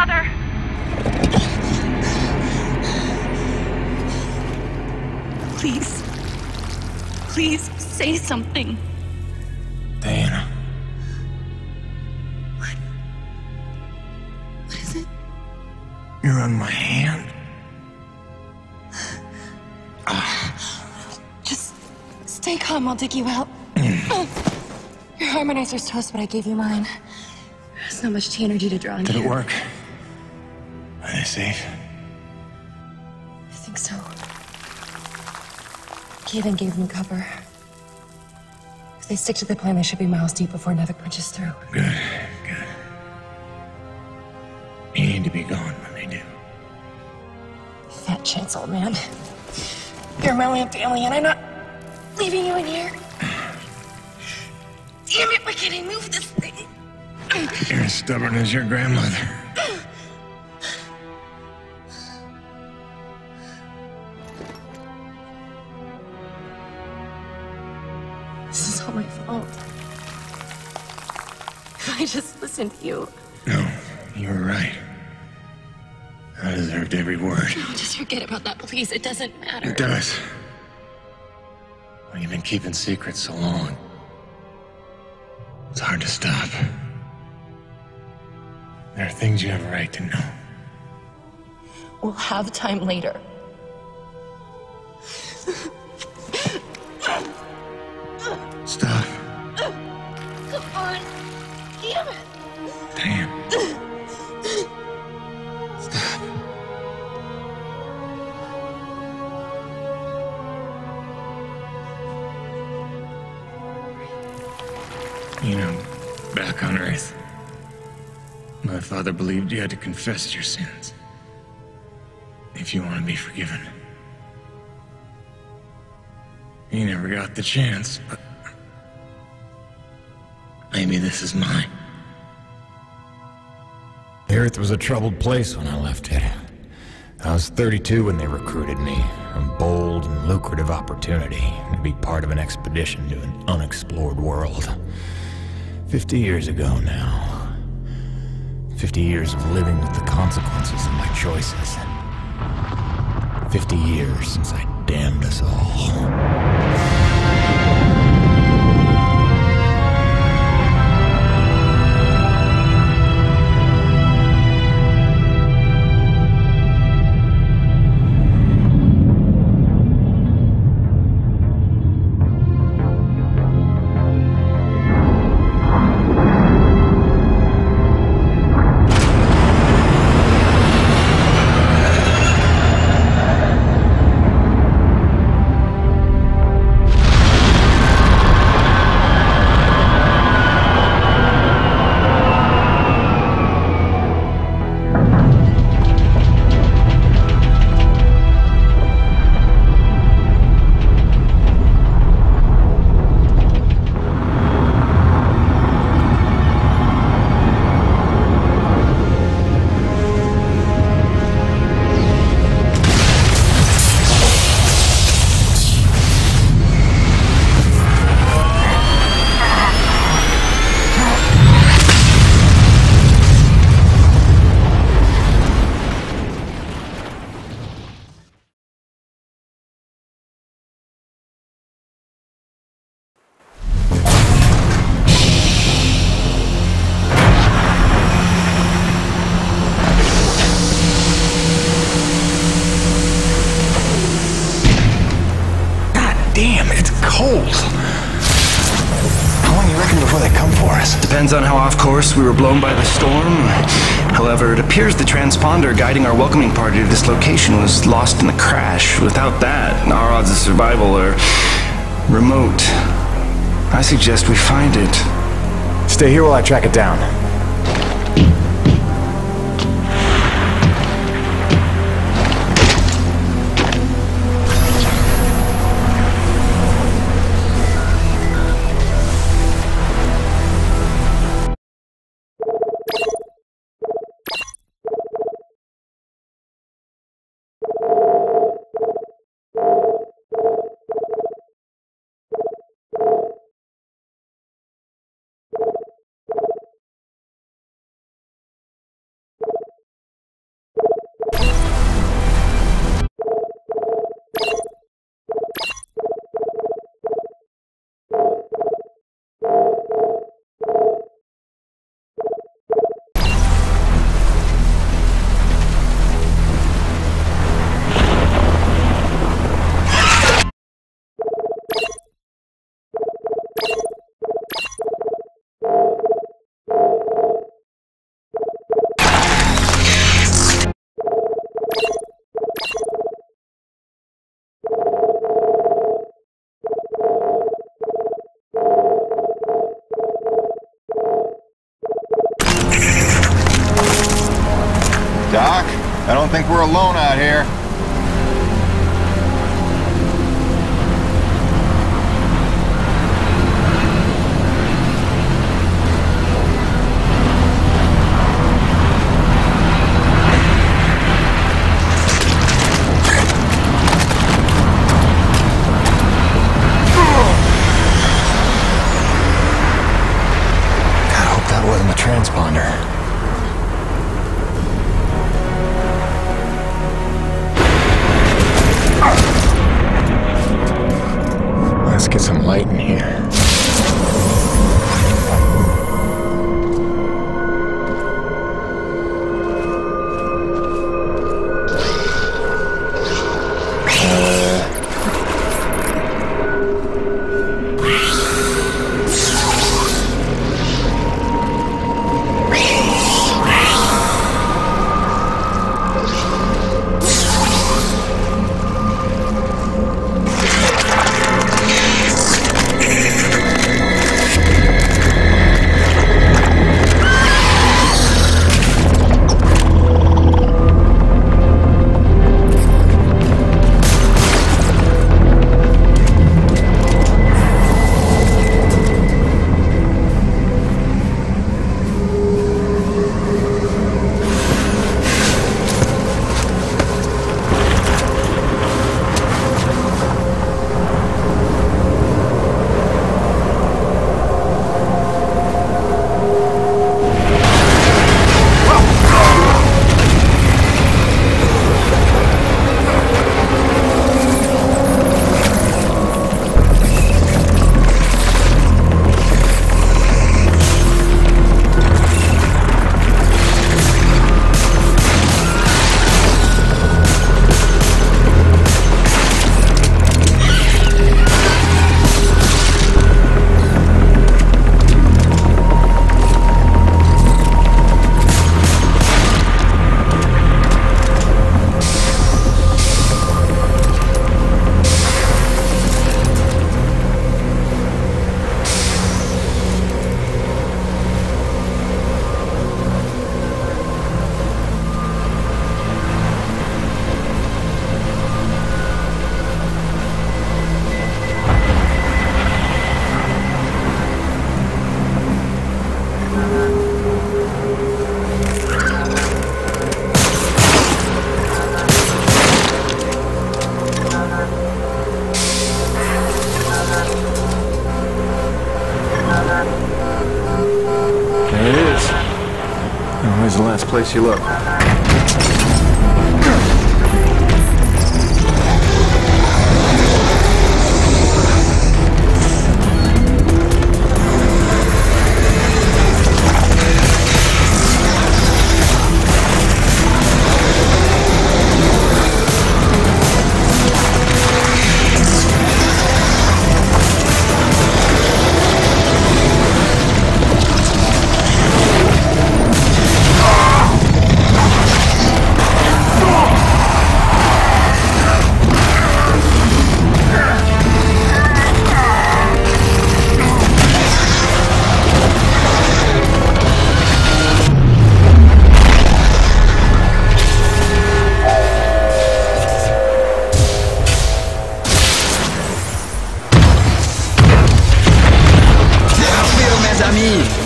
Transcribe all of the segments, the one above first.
Father! Please. Please say something. Diana. What is it? You're on my hand. Just stay calm, I'll dig you out. Your harmonizer's toast, but I gave you mine. There's not much T energy to draw on Did here. it work? Are they safe? I think so. Kaven gave them cover. If they stick to the plan, they should be miles deep before Nevik punches through. Good, good. You need to be gone when they do. Fat chance, old man. You're my only family, and I'm not leaving you in here. Damn it, why can't I move this thing? You're as stubborn as your grandmother. This is all my fault. If I just listened to you. No, you were right. I deserved every word. No, just forget about that, please. It doesn't matter. It does. Well, you've been keeping secrets so long. It's hard to stop. There are things you have a right to know. We'll have time later. Stop. Come on. Damn it. Damn. Stop. You know, back on Earth, my father believed you had to confess your sins if you want to be forgiven. He never got the chance, but maybe this is mine. The Earth was a troubled place when I left it. I was 32 when they recruited me. A bold and lucrative opportunity to be part of an expedition to an unexplored world. 50 years ago now. 50 years of living with the consequences of my choices. 50 years since I damned us all. Damn, it's cold. How long do you reckon before they come for us? Depends on how off course we were blown by the storm. However, it appears the transponder guiding our welcoming party to this location was lost in the crash. Without that, our odds of survival are remote. I suggest we find it. Stay here while I track it down. Doc, I don't think we're alone out here. Wasn't a transponder. Let's get some light in here. Where's the last place you looked?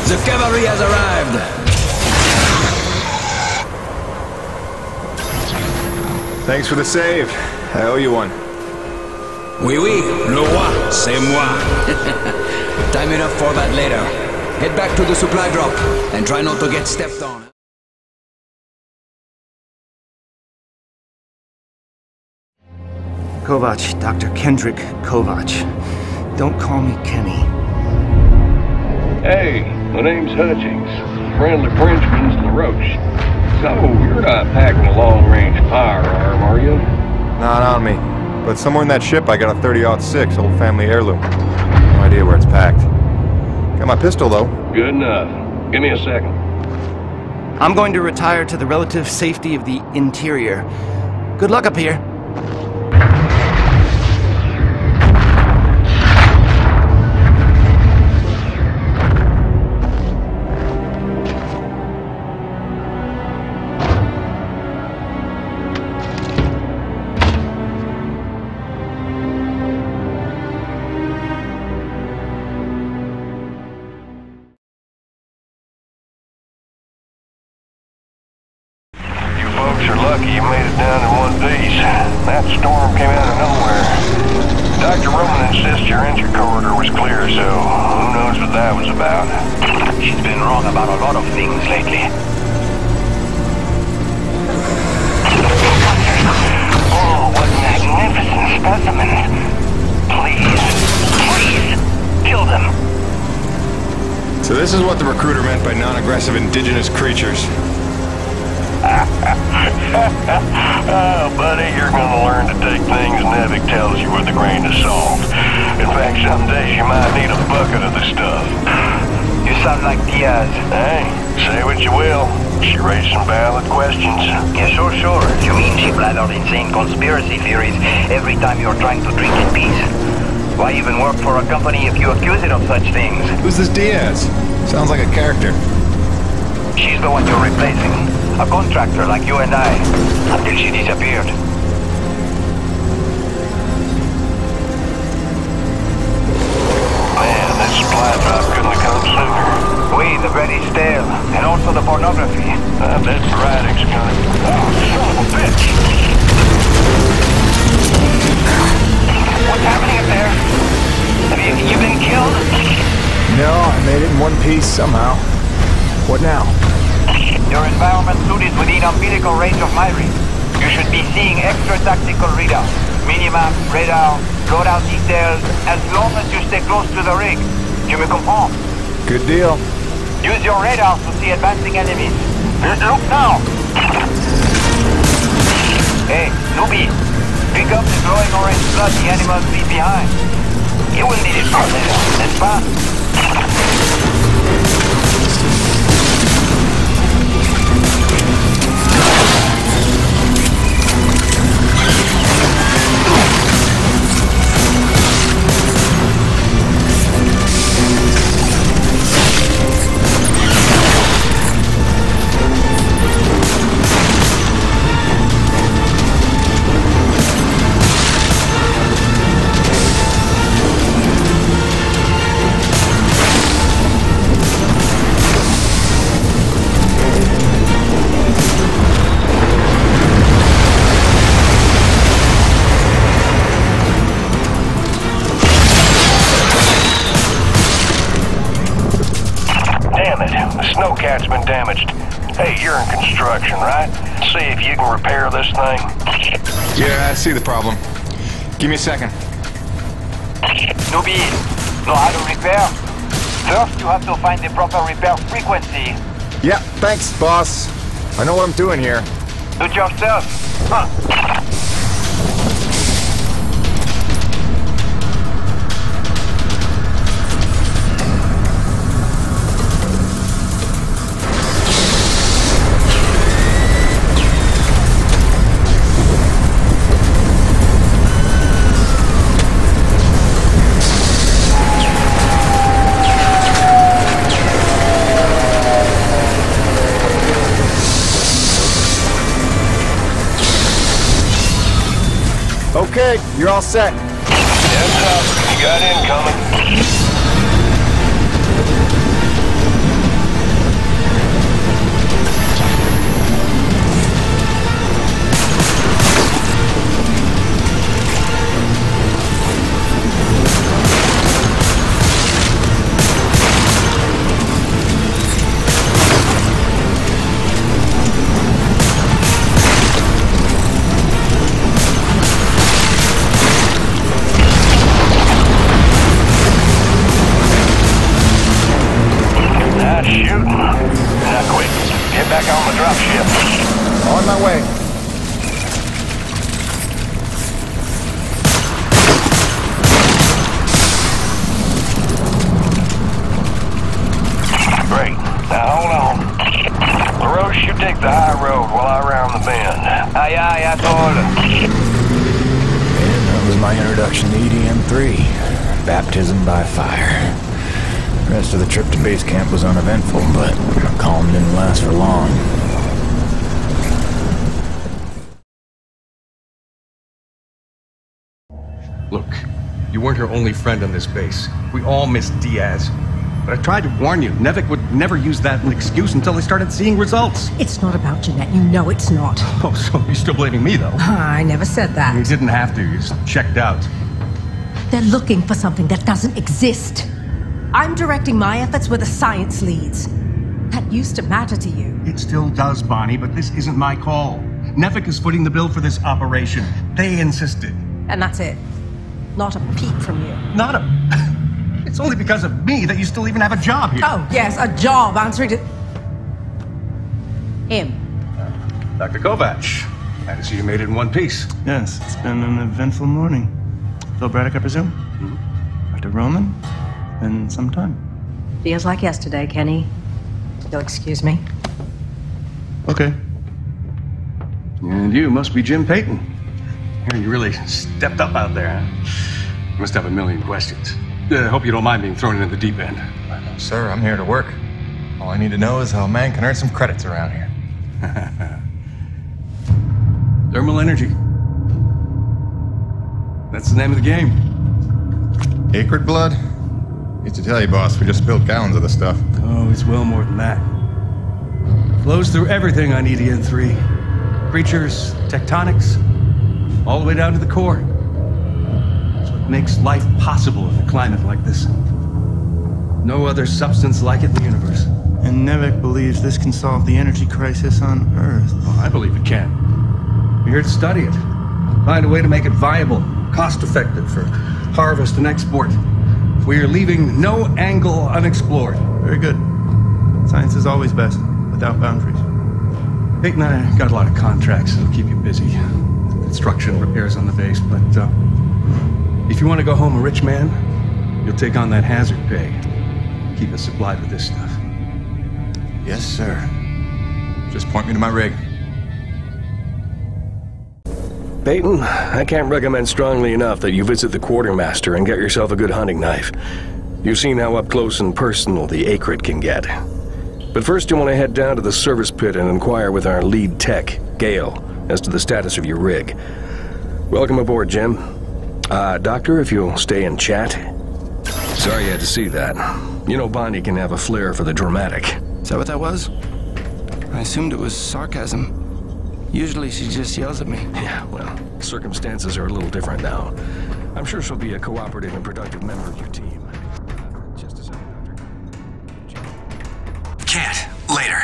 The cavalry has arrived! Thanks for the save. I owe you one. Oui, oui, le roi, c'est moi. Time enough for that later. Head back to the supply drop and try not to get stepped on. Kovac, Dr. Kendrick Kovac. Don't call me Kenny. Hey, my name's Hutchings. Friendly Frenchman's LaRoche. So, you're not packing a long-range firearm, are you? Not on me. But somewhere in that ship I got a 30-06 old family heirloom. No idea where it's packed. Got my pistol, though. Good enough. Give me a second. I'm going to retire to the relative safety of the interior. Good luck up here. lucky you made it down in one piece. That storm came out of nowhere. Dr. Roman insists your entry corridor was clear, so who knows what that was about. She's been wrong about a lot of things lately. Oh, what magnificent specimens. Please, kill them. So this is what the recruiter meant by non-aggressive indigenous creatures. Oh, buddy, you're gonna learn to take things Nevik tells you with a grain of salt. In fact, some days you might need a bucket of the stuff. You sound like Diaz. Hey, say what you will. She raised some valid questions. Yeah, sure. You mean she blathered insane conspiracy theories every time you're trying to drink in peace? Why even work for a company if you accuse it of such things? Who's this Diaz? Sounds like a character. She's the one you're replacing. A contractor like you and I. Until she disappeared. Man, this supply drop couldn't have come sooner. Oui, the bread is stale. And also the pornography. I bet the writing's gonna... Oh, son of a bitch! What's happening up there? Have you been killed? No, I made it in one piece somehow. What now? Your environment suit is within umbilical range of my read. You should be seeing extra tactical readouts. Minimap, radar, loadout details, as long as you stay close to the rig. Tu me comprends? Good deal. Use your radar to see advancing enemies. Look now! Hey, newbie. Pick up the glowing orange blood the animals leave behind. You will need it for later, n'est-ce pas? Snowcat's been damaged. Hey, you're in construction, right? See if you can repair this thing. Yeah, I see the problem. Give me a second. Newbie, know how to repair? First, you have to find the proper repair frequency. Yeah, thanks, boss. I know what I'm doing here. Do it yourself. Huh. Okay, you're all set. Heads up, you got incoming. Back on the dropship. On my way. Great. Now hold on. LaRoche, you take the high road while I round the bend. Aye, that's all. And that was my introduction to EDM-3. Baptism by fire. The rest of the trip to base camp was uneventful, but calm didn't last for long. Look, you weren't her only friend on this base. We all miss Diaz. But I tried to warn you. Nevik would never use that as an excuse until they started seeing results. It's not about Jeanette. You know it's not. Oh, so you're still blaming me, though? I never said that. You didn't have to. You just checked out. They're looking for something that doesn't exist. I'm directing my efforts where the science leads. That used to matter to you. It still does, Bonnie, but this isn't my call. Nevik is footing the bill for this operation. They insisted. And that's it. Not a peep from you. Not a... It's only because of me that you still even have a job here. Oh, yes, a job answering to... him. Dr. Kovac, glad to see you made it in one piece. Yes, it's been an eventful morning. Phil Braddock, I presume? Mm-hmm. Dr. Roman? Been some time. Feels like yesterday, Kenny. You'll excuse me. Okay. And you must be Jim Payton. Here, you really stepped up out there, huh? You must have a million questions. Hope you don't mind being thrown into the deep end. Sir, I'm here to work. All I need to know is how a man can earn some credits around here. Thermal energy. That's the name of the game. Acrid blood? Used to tell you, boss, we just spilled gallons of the stuff. Oh, it's well more than that. Flows through everything on EDN3. Creatures, tectonics, all the way down to the core. It's what makes life possible in a climate like this. No other substance like it in the universe. And Nevik believes this can solve the energy crisis on Earth. Oh, I believe it can. We're here to study it. Find a way to make it viable, cost-effective for harvest and export. We are leaving no angle unexplored. Very good. Science is always best, without boundaries. Peyton and I got a lot of contracts that'll keep you busy. Construction, repairs on the base, but if you want to go home a rich man, you'll take on that hazard pay. Keep us supplied with this stuff. Yes, sir. Just point me to my rig. Peyton, I can't recommend strongly enough that you visit the quartermaster and get yourself a good hunting knife. You've seen how up close and personal the Acrid can get. But first you want to head down to the service pit and inquire with our lead tech, Gale, as to the status of your rig. Welcome aboard, Jim. Doctor, if you'll stay and chat. Sorry you had to see that. You know Bonnie can have a flair for the dramatic. Is that what that was? I assumed it was sarcasm. Usually she just yells at me. Yeah, well, circumstances are a little different now. I'm sure she'll be a cooperative and productive member of your team. Just a second, Doctor. Can't. Later.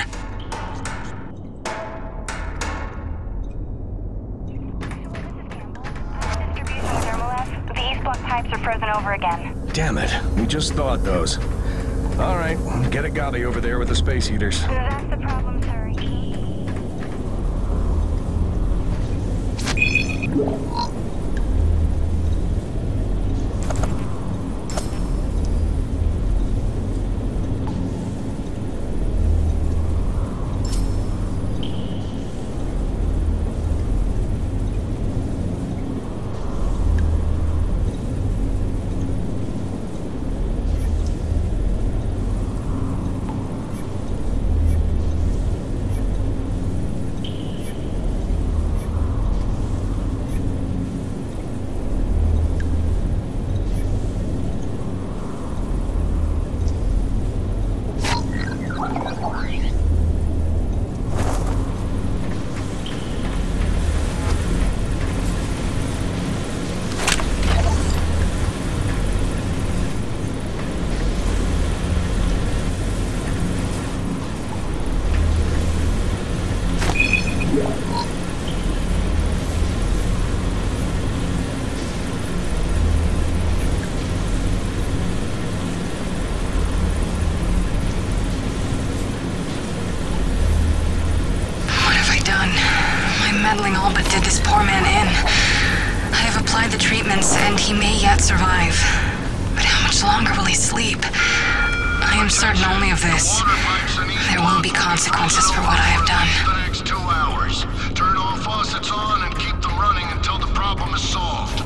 The east block pipes are frozen over again. Damn it. We just thawed those. All right, get a gobby over there with the space heaters. That's the problem, sir. Meddling all but did this poor man in. I have applied the treatments, and he may yet survive. But how much longer will he sleep? I am certain only of this. There will be consequences for what I have done. For the next 2 hours. Turn all faucets on and keep them running until the problem is solved.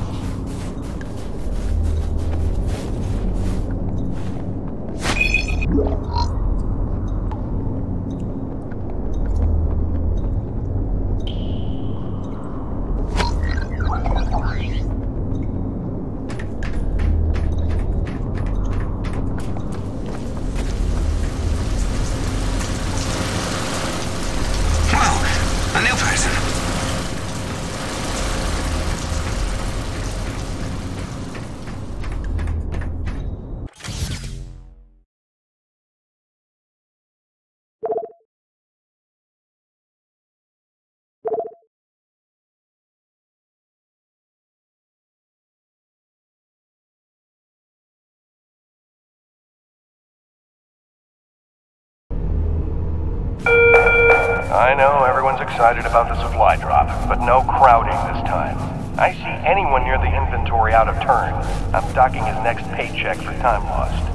I know everyone's excited about the supply drop, but no crowding this time. I see anyone near the inventory out of turn. I'm docking his next paycheck for time lost.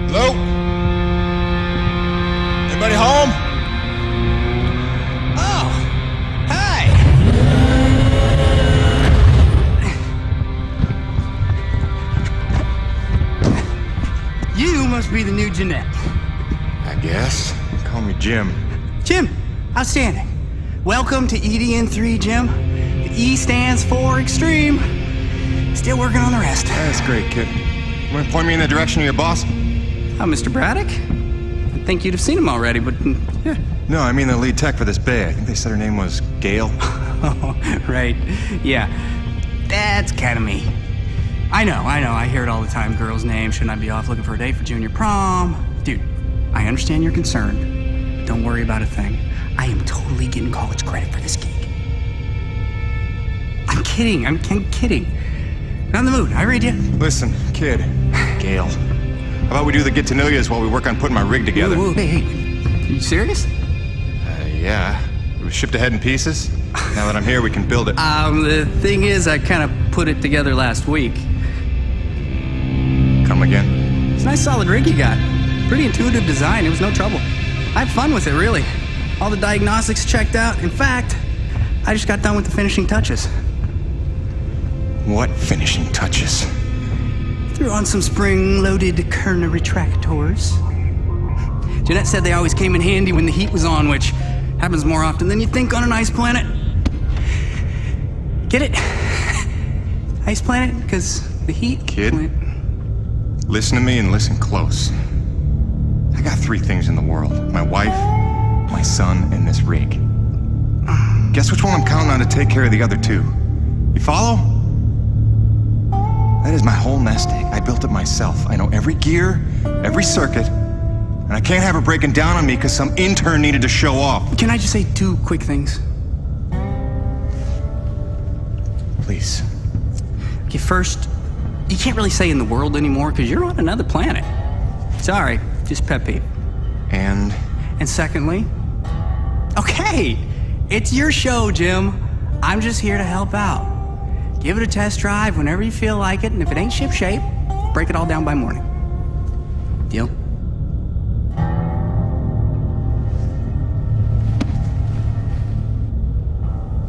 Hello? Anybody home? Oh, hi! You must be the new Jeanette. I guess. Call me Jim. Jim, outstanding. Welcome to EDN3, Jim. The E stands for extreme. Still working on the rest. That's great, kid. You want to point me in the direction of your boss? Mr. Braddock? I think you'd have seen him already, but yeah. No, I mean the lead tech for this bay. I think they said her name was Gail. Oh, right. Yeah. That's kind of me. I know. I hear it all the time. Girl's name. Shouldn't I be off looking for a date for junior prom? Dude, I understand you're concerned. Don't worry about a thing. I am totally getting college credit for this gig. I'm kidding. I'm kidding. Not in the mood. I read you. Listen, kid. Gail. How about we do the get-to-know-yous while we work on putting my rig together? Whoa, hey. You serious? Yeah. It was shipped ahead in pieces. Now that I'm here, we can build it. The thing is, I kind of put it together last week. Come again? It's a nice solid rig you got. Pretty intuitive design. It was no trouble. I had fun with it, really. All the diagnostics checked out. In fact, I just got done with the finishing touches. What finishing touches? Threw on some spring-loaded Kerner retractors. Jeanette said they always came in handy when the heat was on, which happens more often than you think on an ice planet. Get it? Ice planet? Because the heat... Kid, listen to me and listen close. I got 3 things in the world. My wife, my son, and this rig. Guess which one I'm counting on to take care of the other 2? You follow? That is my whole nest egg. I built it myself. I know every gear, every circuit, and I can't have her breaking down on me because some intern needed to show off. Can I just say 2 quick things? Please. Okay, first, you can't really say in the world anymore because you're on another planet. Sorry, just pet peeve. And secondly, okay, it's your show, Jim. I'm just here to help out. Give it a test drive whenever you feel like it, and if it ain't ship-shape, break it all down by morning. Deal?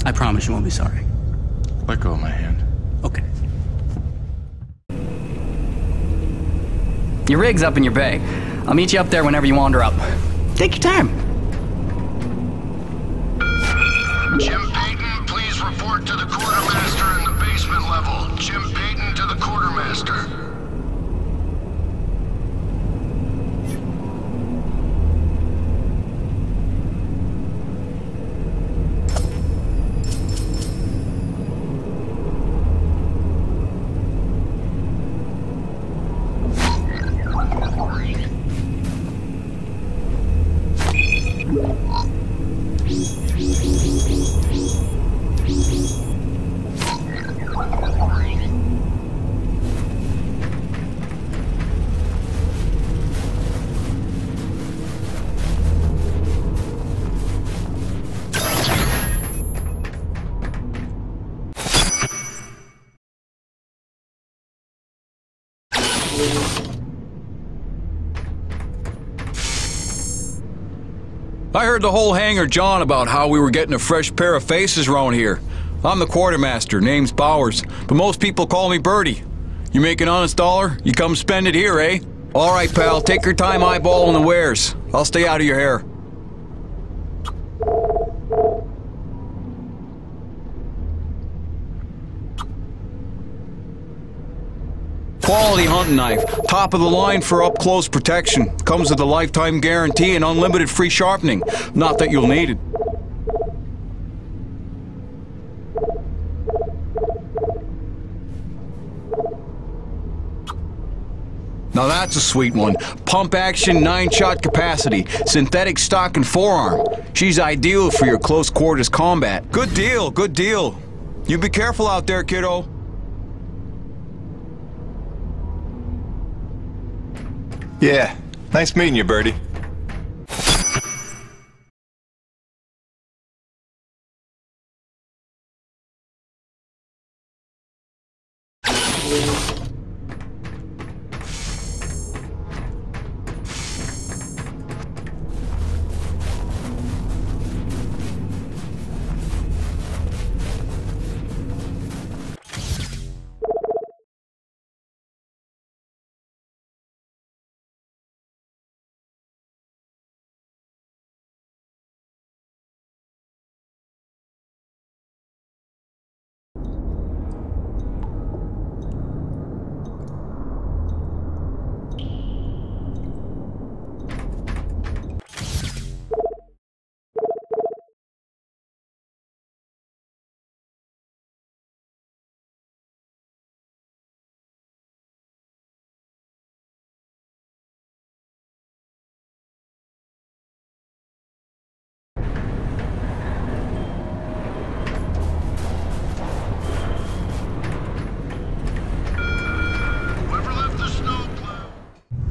I promise you won't be sorry. Let go of my hand. Okay. Your rig's up in your bay. I'll meet you up there whenever you wander up. Take your time. Jim Payton, please report to the quartermaster in the basement level. Jim Payton to the quartermaster. I heard the whole hangar John about how we were getting a fresh pair of faces around here. I'm the quartermaster, name's Bowers, but most people call me Birdie. You make an honest dollar, you come spend it here, eh? All right, pal, take your time eyeballing the wares. I'll stay out of your hair. Quality hunting knife, top of the line for up-close protection. Comes with a lifetime guarantee and unlimited free sharpening. Not that you'll need it. Now that's a sweet one. Pump action, 9-shot capacity. Synthetic stock and forearm. She's ideal for your close quarters combat. Good deal, good deal. You be careful out there, kiddo. Yeah, nice meeting you, Birdie.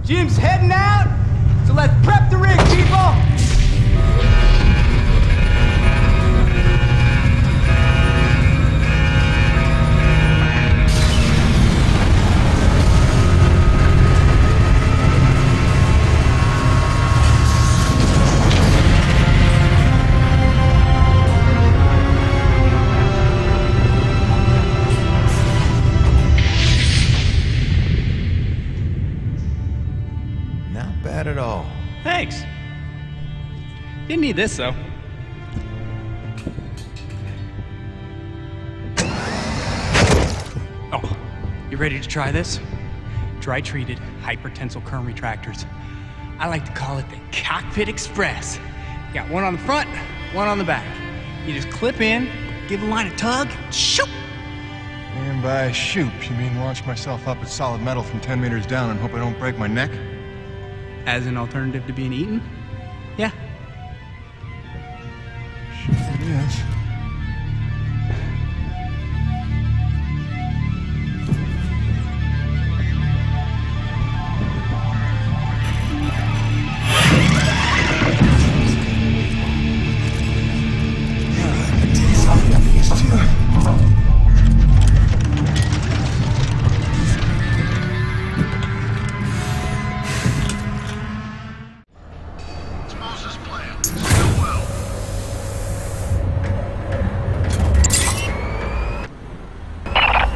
Jim's heading out, so let's prep the rig, people! Bad at all. Thanks. Didn't need this, though. Oh, you ready to try this? Dry-treated hypertensile current retractors. I like to call it the Cockpit Express. Got one on the front, one on the back. You just clip in, give the line a tug, shoot! And by shoot, you mean launch myself up at solid metal from 10 meters down and hope I don't break my neck? As an alternative to being eaten? Yeah. Sure it is.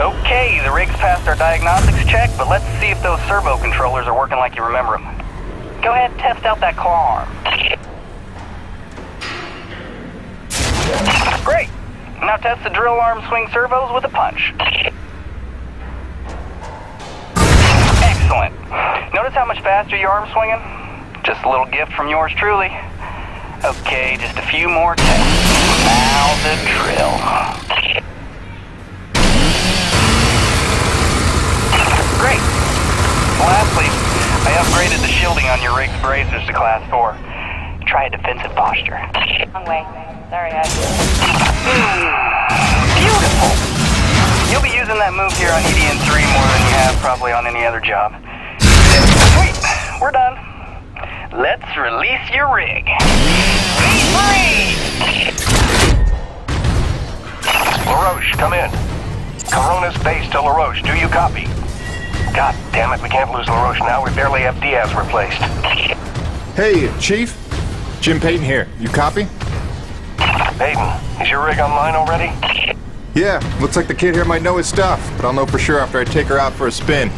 Okay, the rig's passed our diagnostics check, but let's see if those servo controllers are working like you remember them. Go ahead and test out that claw arm. Great. Now test the drill arm swing servos with a punch. Excellent. Notice how much faster your arm's swinging? Just a little gift from yours truly. Okay, just a few more tests. Now the drill. Great. Lastly, I upgraded the shielding on your rig's bracers to Class 4. Try a defensive posture. Wrong way. Sorry, Beautiful. You'll be using that move here on EDN-3 more than you have probably on any other job. Sweet. We're done. Let's release your rig. Be free! LaRoche, come in. Corona's base to LaRoche. Do you copy? God damn it, we can't lose LaRoche now. We barely have Diaz replaced. Hey, Chief. Jim Payton here. You copy? Payton, is your rig online already? Yeah, looks like the kid here might know his stuff, but I'll know for sure after I take her out for a spin.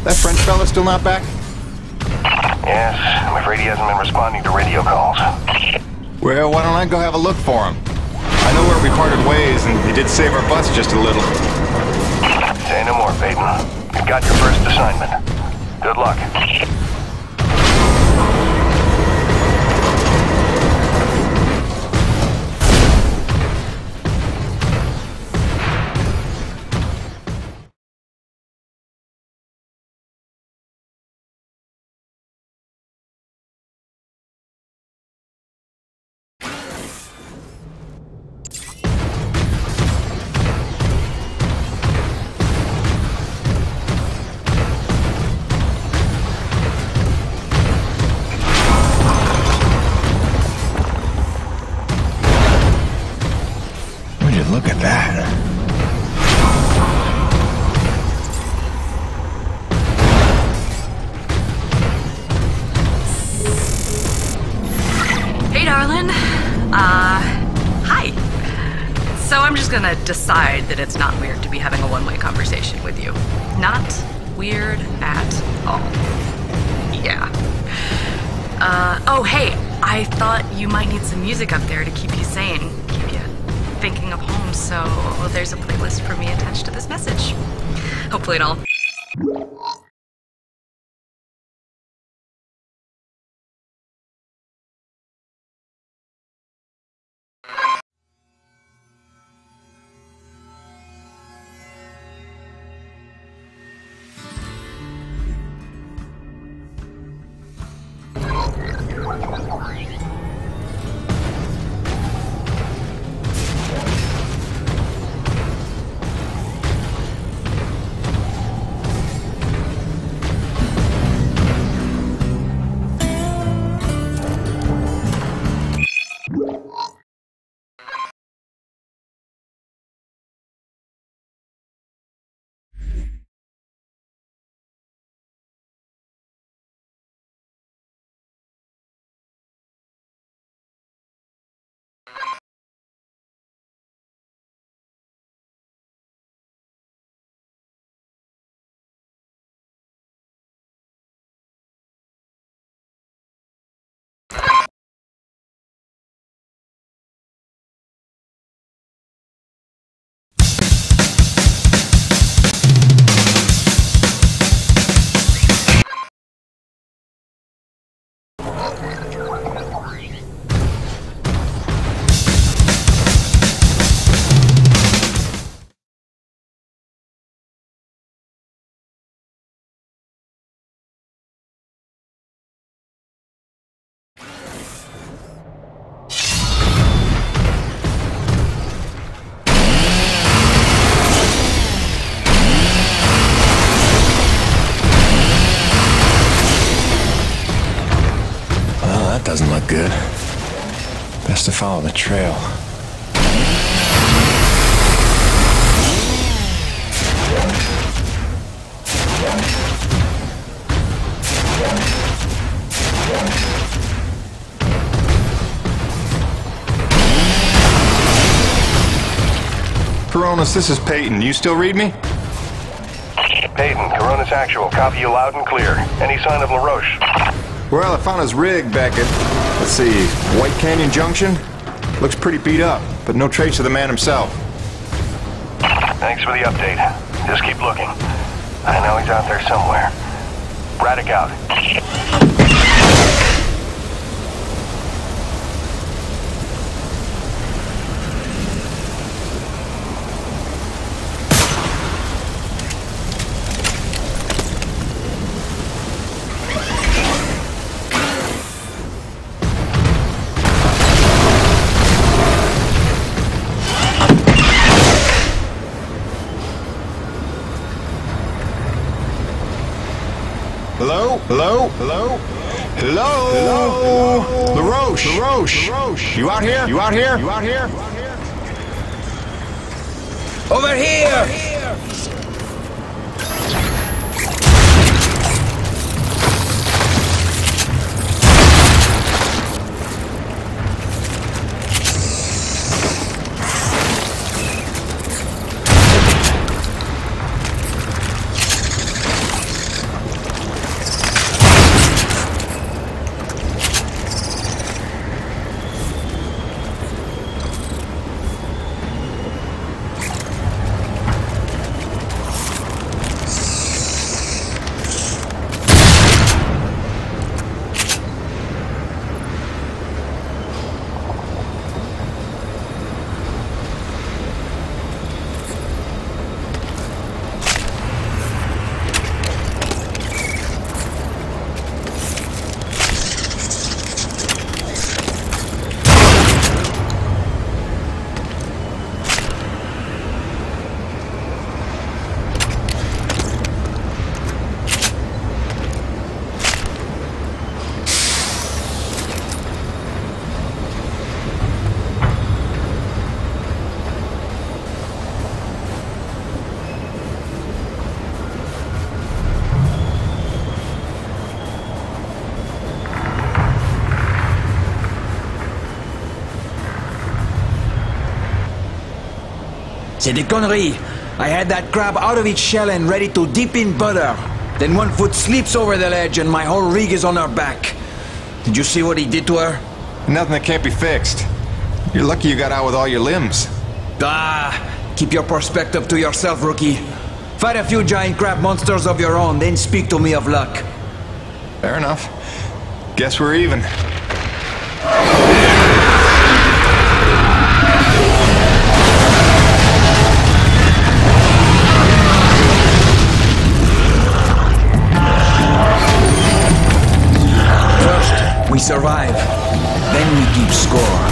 That French fella still not back? Yes, I'm afraid he hasn't been responding to radio calls. Well, why don't I go have a look for him? I know where we parted ways, and he did save our butts just a little. Say no more, Payton. You've got your first assignment. Good luck. just gonna decide that it's not weird to be having a one-way conversation with you. Not weird at all. Yeah. Oh, hey, I thought you might need some music up there to keep you sane, keep you thinking of home, so there's a playlist for me attached to this message. Hopefully it'll... Doesn't look good. Best to follow the trail. Coronas, this is Peyton. You still read me? Peyton, Coronas Actual. Copy you loud and clear. Any sign of LaRoche? Well, I found his rig back at, let's see, White Canyon Junction. Looks pretty beat up, but no trace of the man himself. Thanks for the update. Just keep looking. I know he's out there somewhere. Braddock out. Hello? Hello? Hello? Hello? Hello? LaRoche? LaRoche? You out here? You out here? You out here? Over here! C'est des conneries. I had that crab out of its shell and ready to dip in butter. Then one foot slips over the ledge and my whole rig is on her back. Did you see what he did to her? Nothing that can't be fixed. You're lucky you got out with all your limbs. Ah, keep your perspective to yourself, rookie. Fight a few giant crab monsters of your own, then speak to me of luck. Fair enough. Guess we're even. First, we survive. Then we keep score.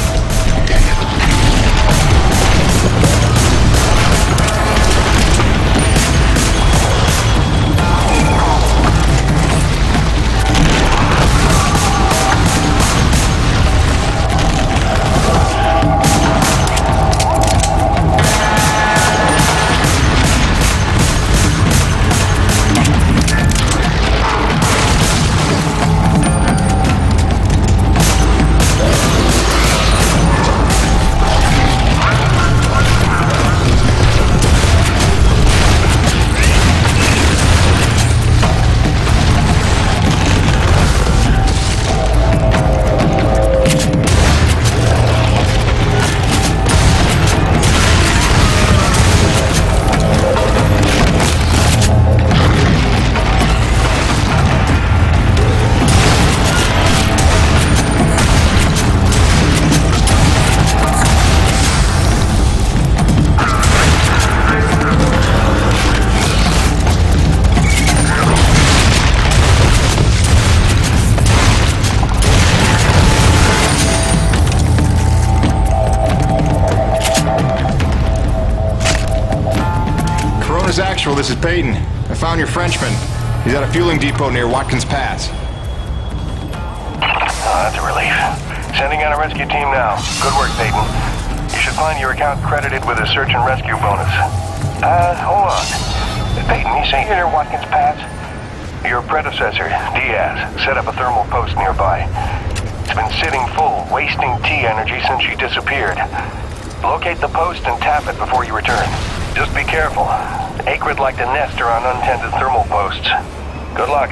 Actual, this is Peyton. I found your Frenchman. He's at a fueling depot near Watkins Pass. Oh, that's a relief. Sending out a rescue team now. Good work, Peyton. You should find your account credited with a search and rescue bonus. Hold on. Peyton, you say you're near Watkins Pass? Your predecessor, Diaz, set up a thermal post nearby. It's been sitting full, wasting T energy since she disappeared. Locate the post and tap it before you return. Just be careful. Acrid like to nest around untended thermal posts. Good luck.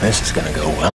This is gonna go well.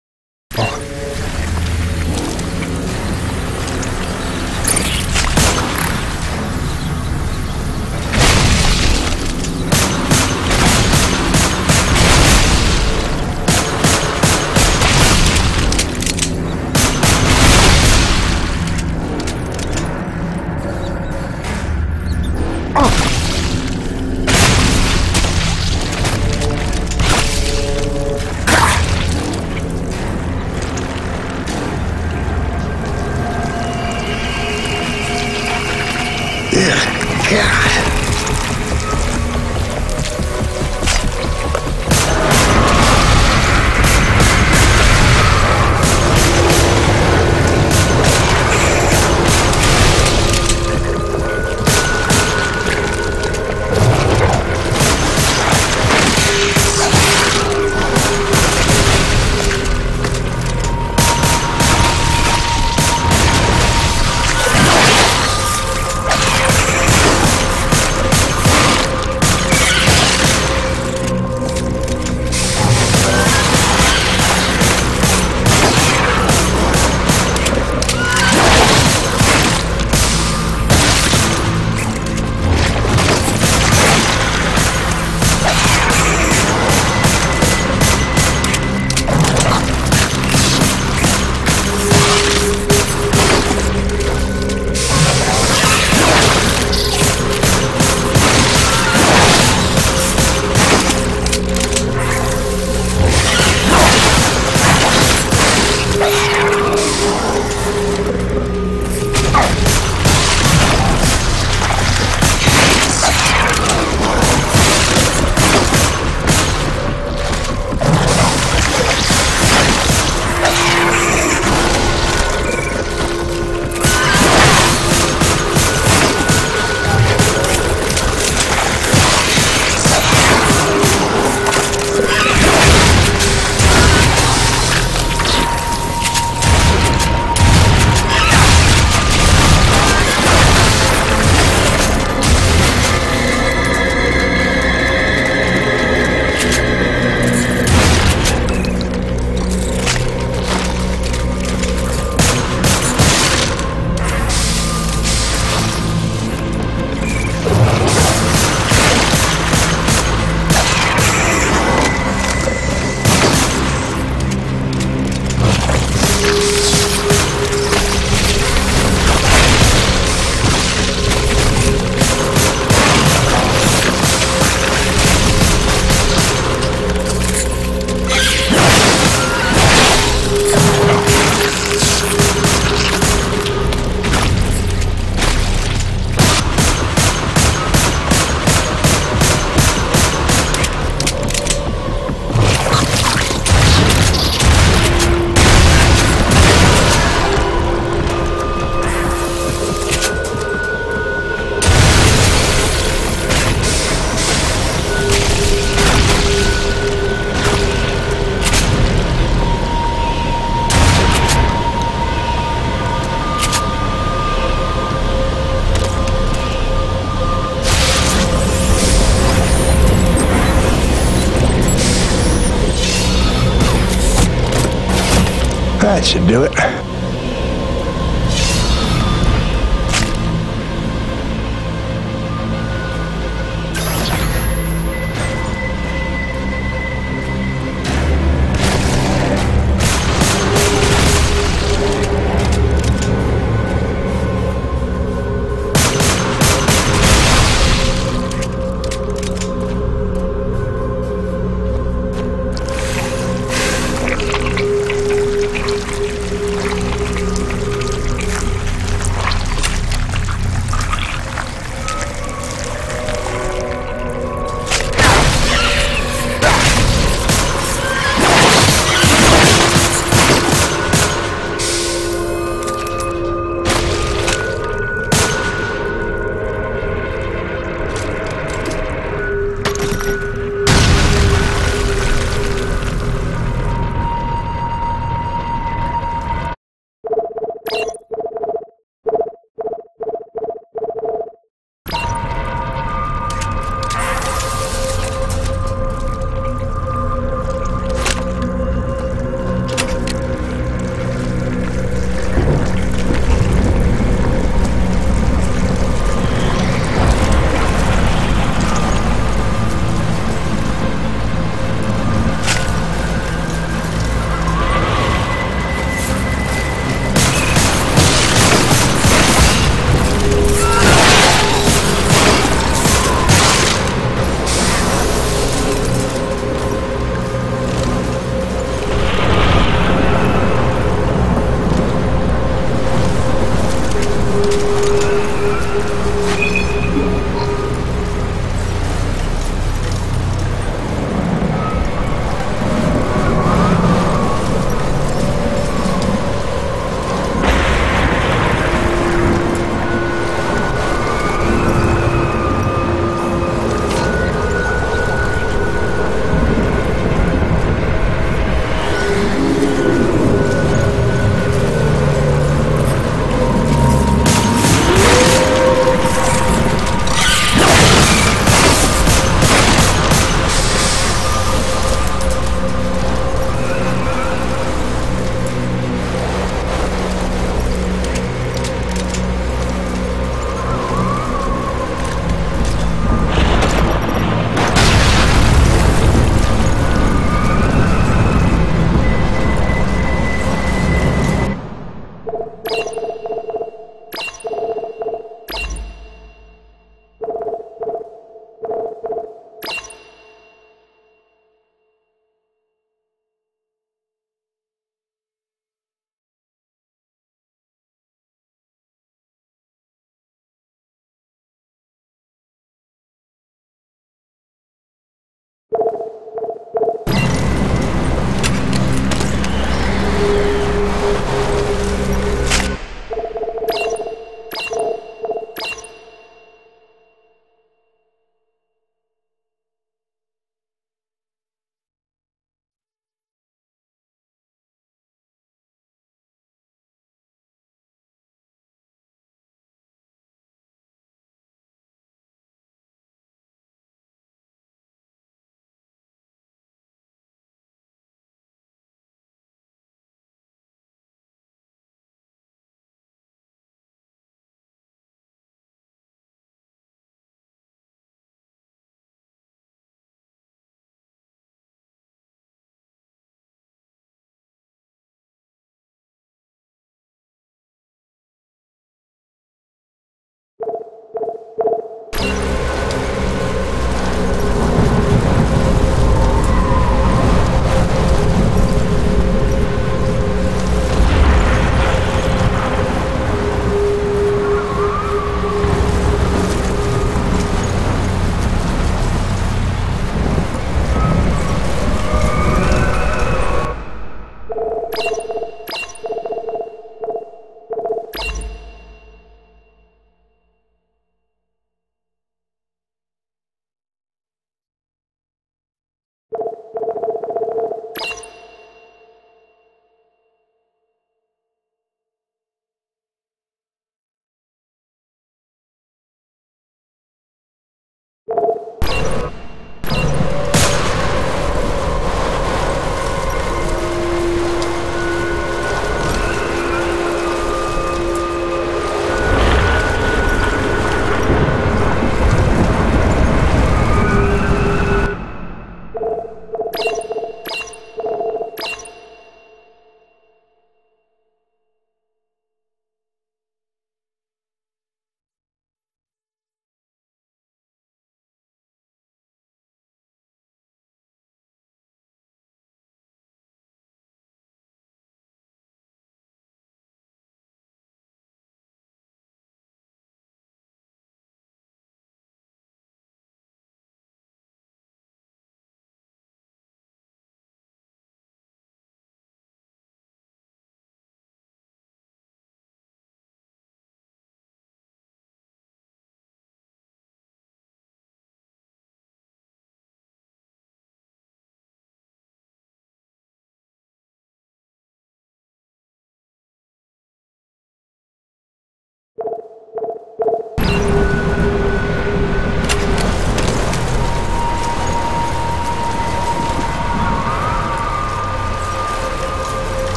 That should do it.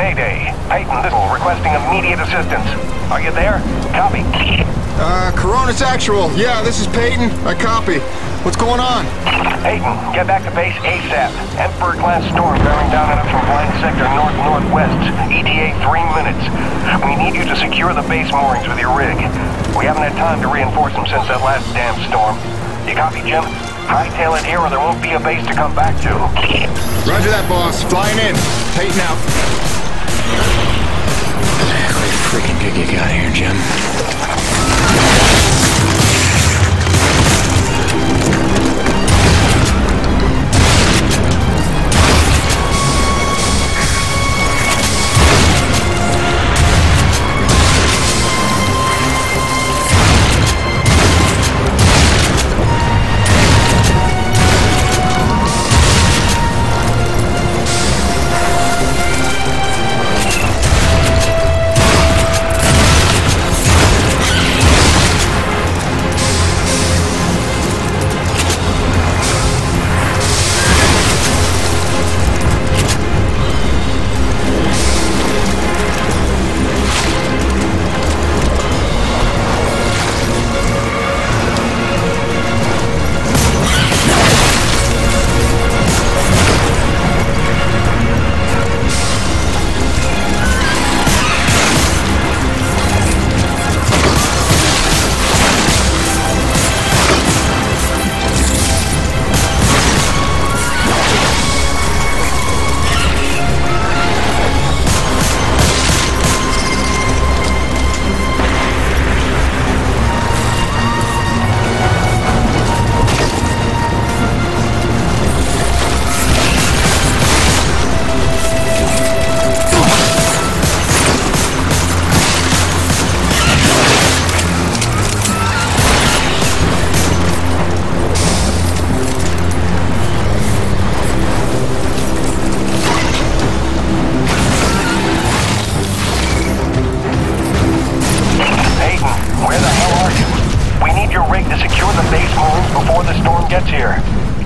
Mayday. Peyton, this is requesting immediate assistance. Are you there? Copy. Coronis Actual. Yeah, this is Peyton. I copy. What's going on? Peyton, get back to base ASAP. Emperor-class storm bearing down on us from blind sector north-northwest. ETA 3 minutes. We need you to secure the base moorings with your rig. We haven't had time to reinforce them since that last damn storm. You copy, Jim? Hightail it here or there won't be a base to come back to. Roger that, boss. Flying in. Peyton out. What a freaking gig you got here, Jim.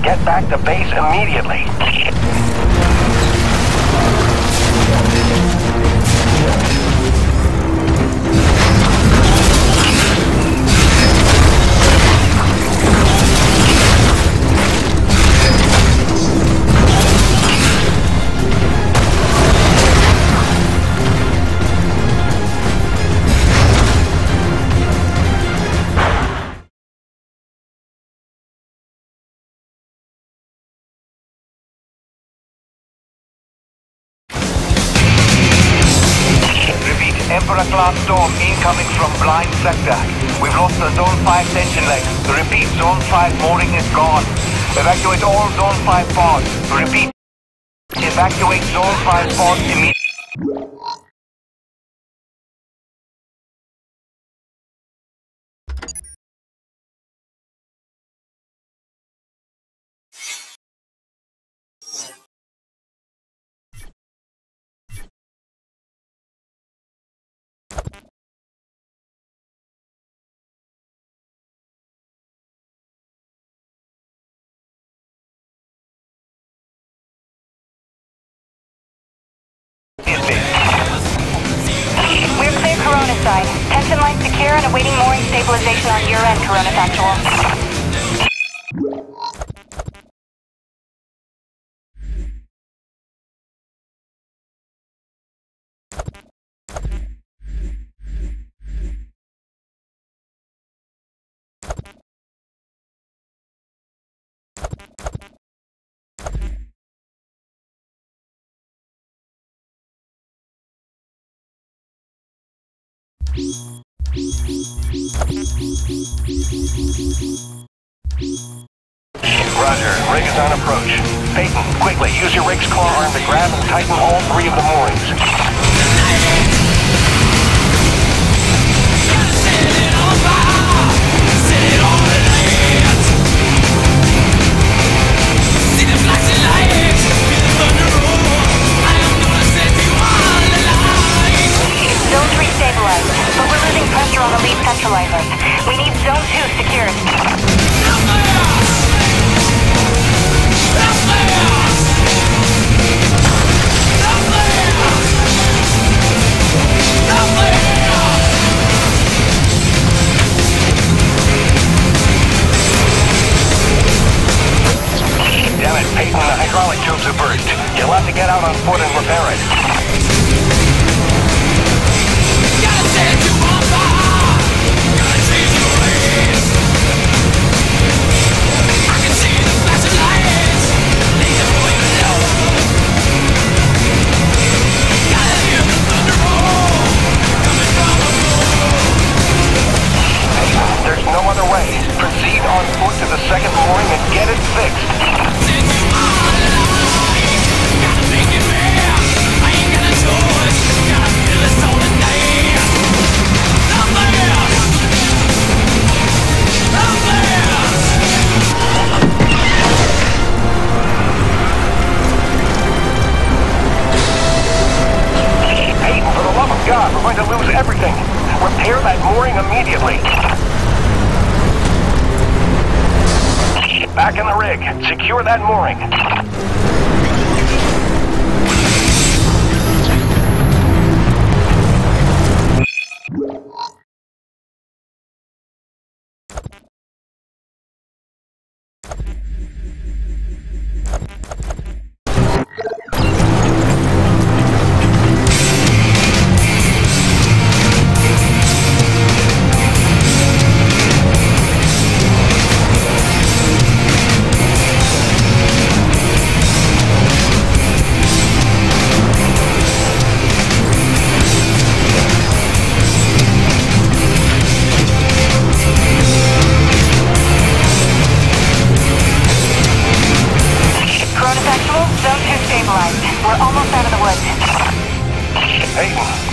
Get back to base immediately. Emperor-class storm incoming from blind sector. We've lost the Zone 5 tension leg. Repeat, Zone 5 mooring is gone. Evacuate all Zone 5 pods. Repeat, evacuate Zone 5 pods immediately. We're clear Corona side. Tension line secure and awaiting mooring stabilization on your end, Corona Factual. Roger, rig is on approach. Peyton, quickly, use your rig's claw arm to grab and tighten all 3 of the moorings. Zone 3 stabilized, but we're losing pressure on the lead centralizers. We need Zone 2 secured. everything. Repair that mooring immediately. Back in the rig. Secure that mooring.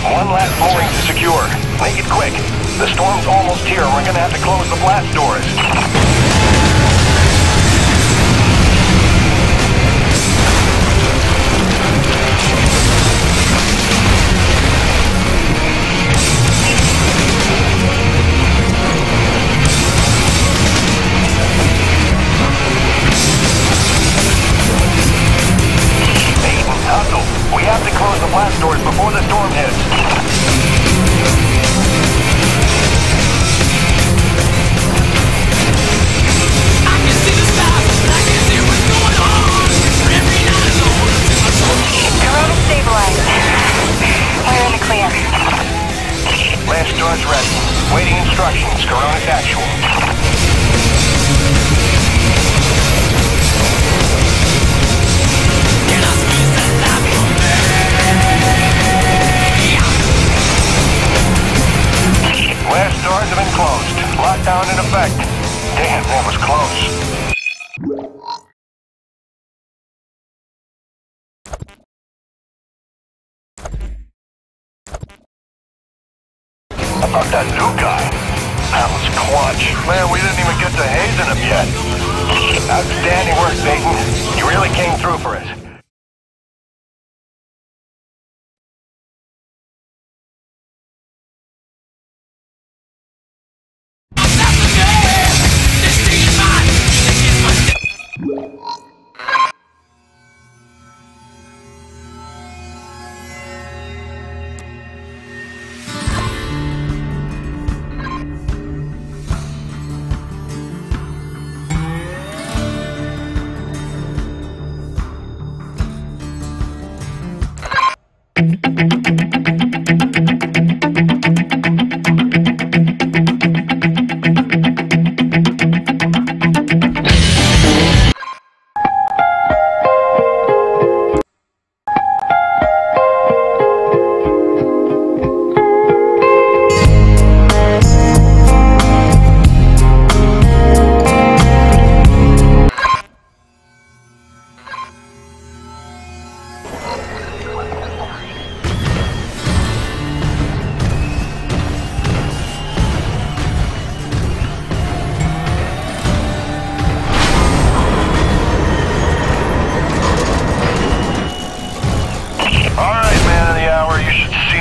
One last mooring to secure. Make it quick. The storm's almost here. We're gonna have to close the blast doors. We have to close the blast doors before the storm hits. I can see the stars. I can see what's going on. Every night alone. Corona stabilized. We're in the clear. Blast doors ready. Waiting instructions. Corona's actual. Blast doors have been closed. Lockdown in effect. Damn, that was close. About that new guy. That was clutch. Man, we didn't even get to hazing him yet. Outstanding work, Dayton. You really came through for us.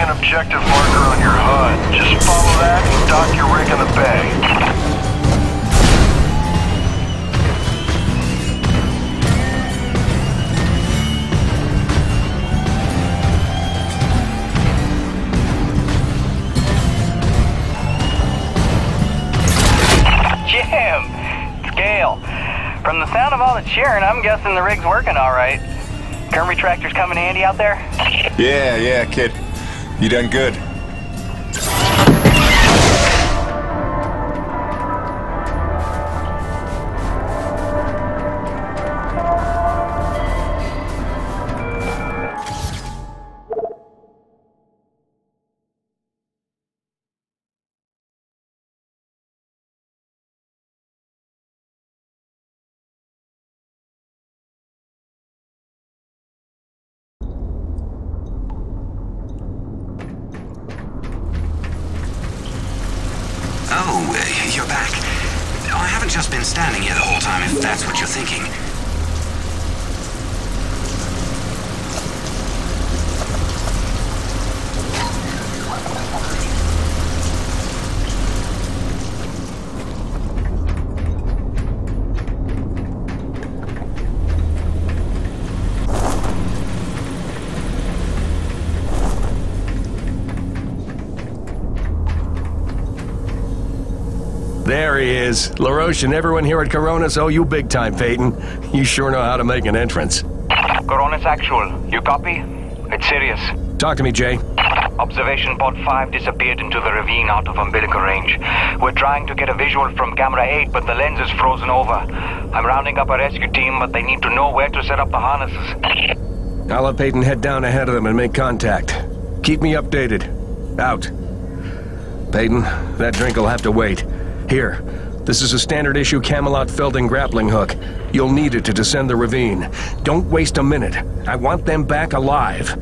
Objective marker on your HUD. Just follow that and dock your rig in the bay. Jim! Scale. From the sound of all the cheering, I'm guessing the rig's working all right. Current retractor's coming handy out there? Yeah, kid. You done good. Oh, you're back. I haven't just been standing here the whole time, if that's what you're thinking. There he is. LaRoche and everyone here at Coronis owe you big time, Peyton. You sure know how to make an entrance. Coronis Actual, you copy? It's serious. Talk to me, Jay. Observation pod 5 disappeared into the ravine out of umbilical range. We're trying to get a visual from camera 8, but the lens is frozen over. I'm rounding up a rescue team, but they need to know where to set up the harnesses. I'll have Peyton head down ahead of them and make contact. Keep me updated. Out. Peyton, that drink will have to wait. Here, this is a standard issue Camelot Felding grappling hook. You'll need it to descend the ravine. Don't waste a minute. I want them back alive.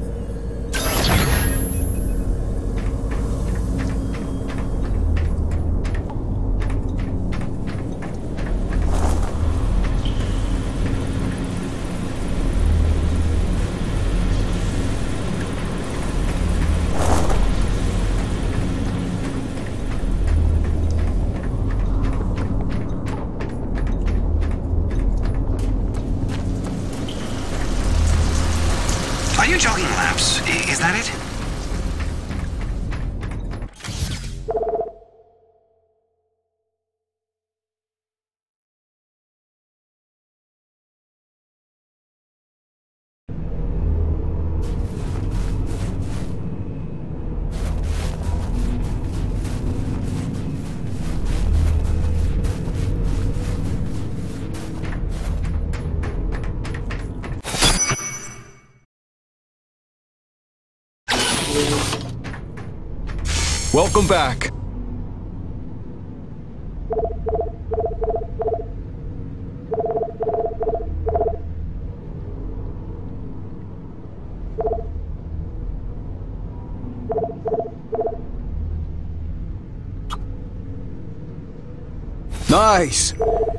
Are you jogging laps? Is that it? Welcome back. Nice.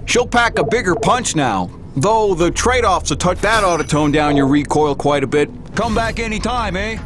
She'll pack a bigger punch now. Though the trade-off's a touch, that ought to tone down your recoil quite a bit. Come back anytime, eh?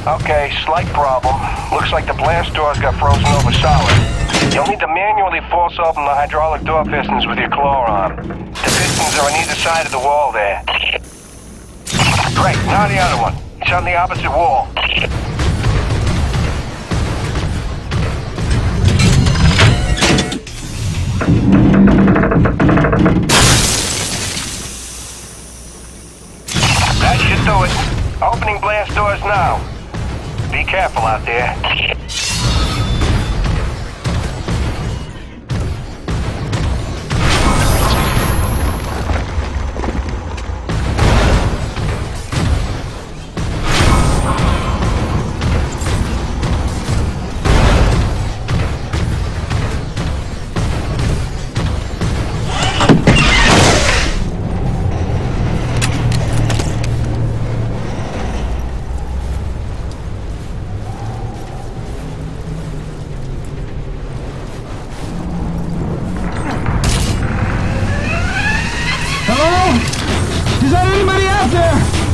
Okay, slight problem. Looks like the blast doors got frozen over solid. You'll need to manually force open the hydraulic door pistons with your claw arm. The pistons are on either side of the wall there. Great, now the other one. It's on the opposite wall. careful out there.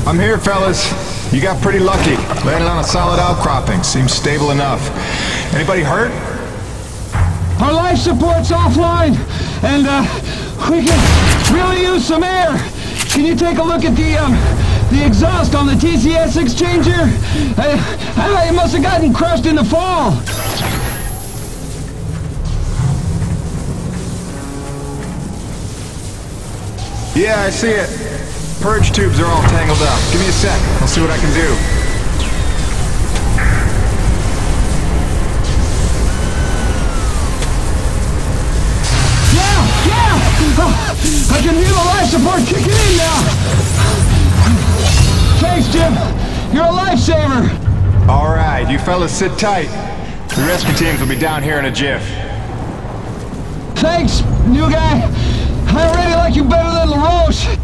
I'm here, fellas. You got pretty lucky. Landed on a solid outcropping. Seems stable enough. Anybody hurt? Our life support's offline, and we can really use some air. Can you take a look at the exhaust on the TCS exchanger? It must have gotten crushed in the fall. Yeah, I see it. Purge tubes are all tangled up. Give me a sec. I'll see what I can do. Yeah! I can feel the life support kicking in now! Thanks, Jim. You're a lifesaver. All right, you fellas sit tight. The rescue teams will be down here in a jiff. Thanks, new guy. I already like you better than LaRoche.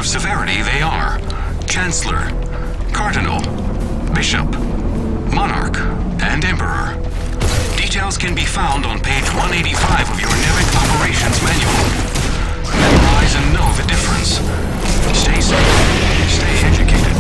of severity they are: Chancellor, Cardinal, Bishop, Monarch, and Emperor. Details can be found on page 185 of your NEVIC Operations Manual. Memorize and know the difference. Stay safe. Stay educated.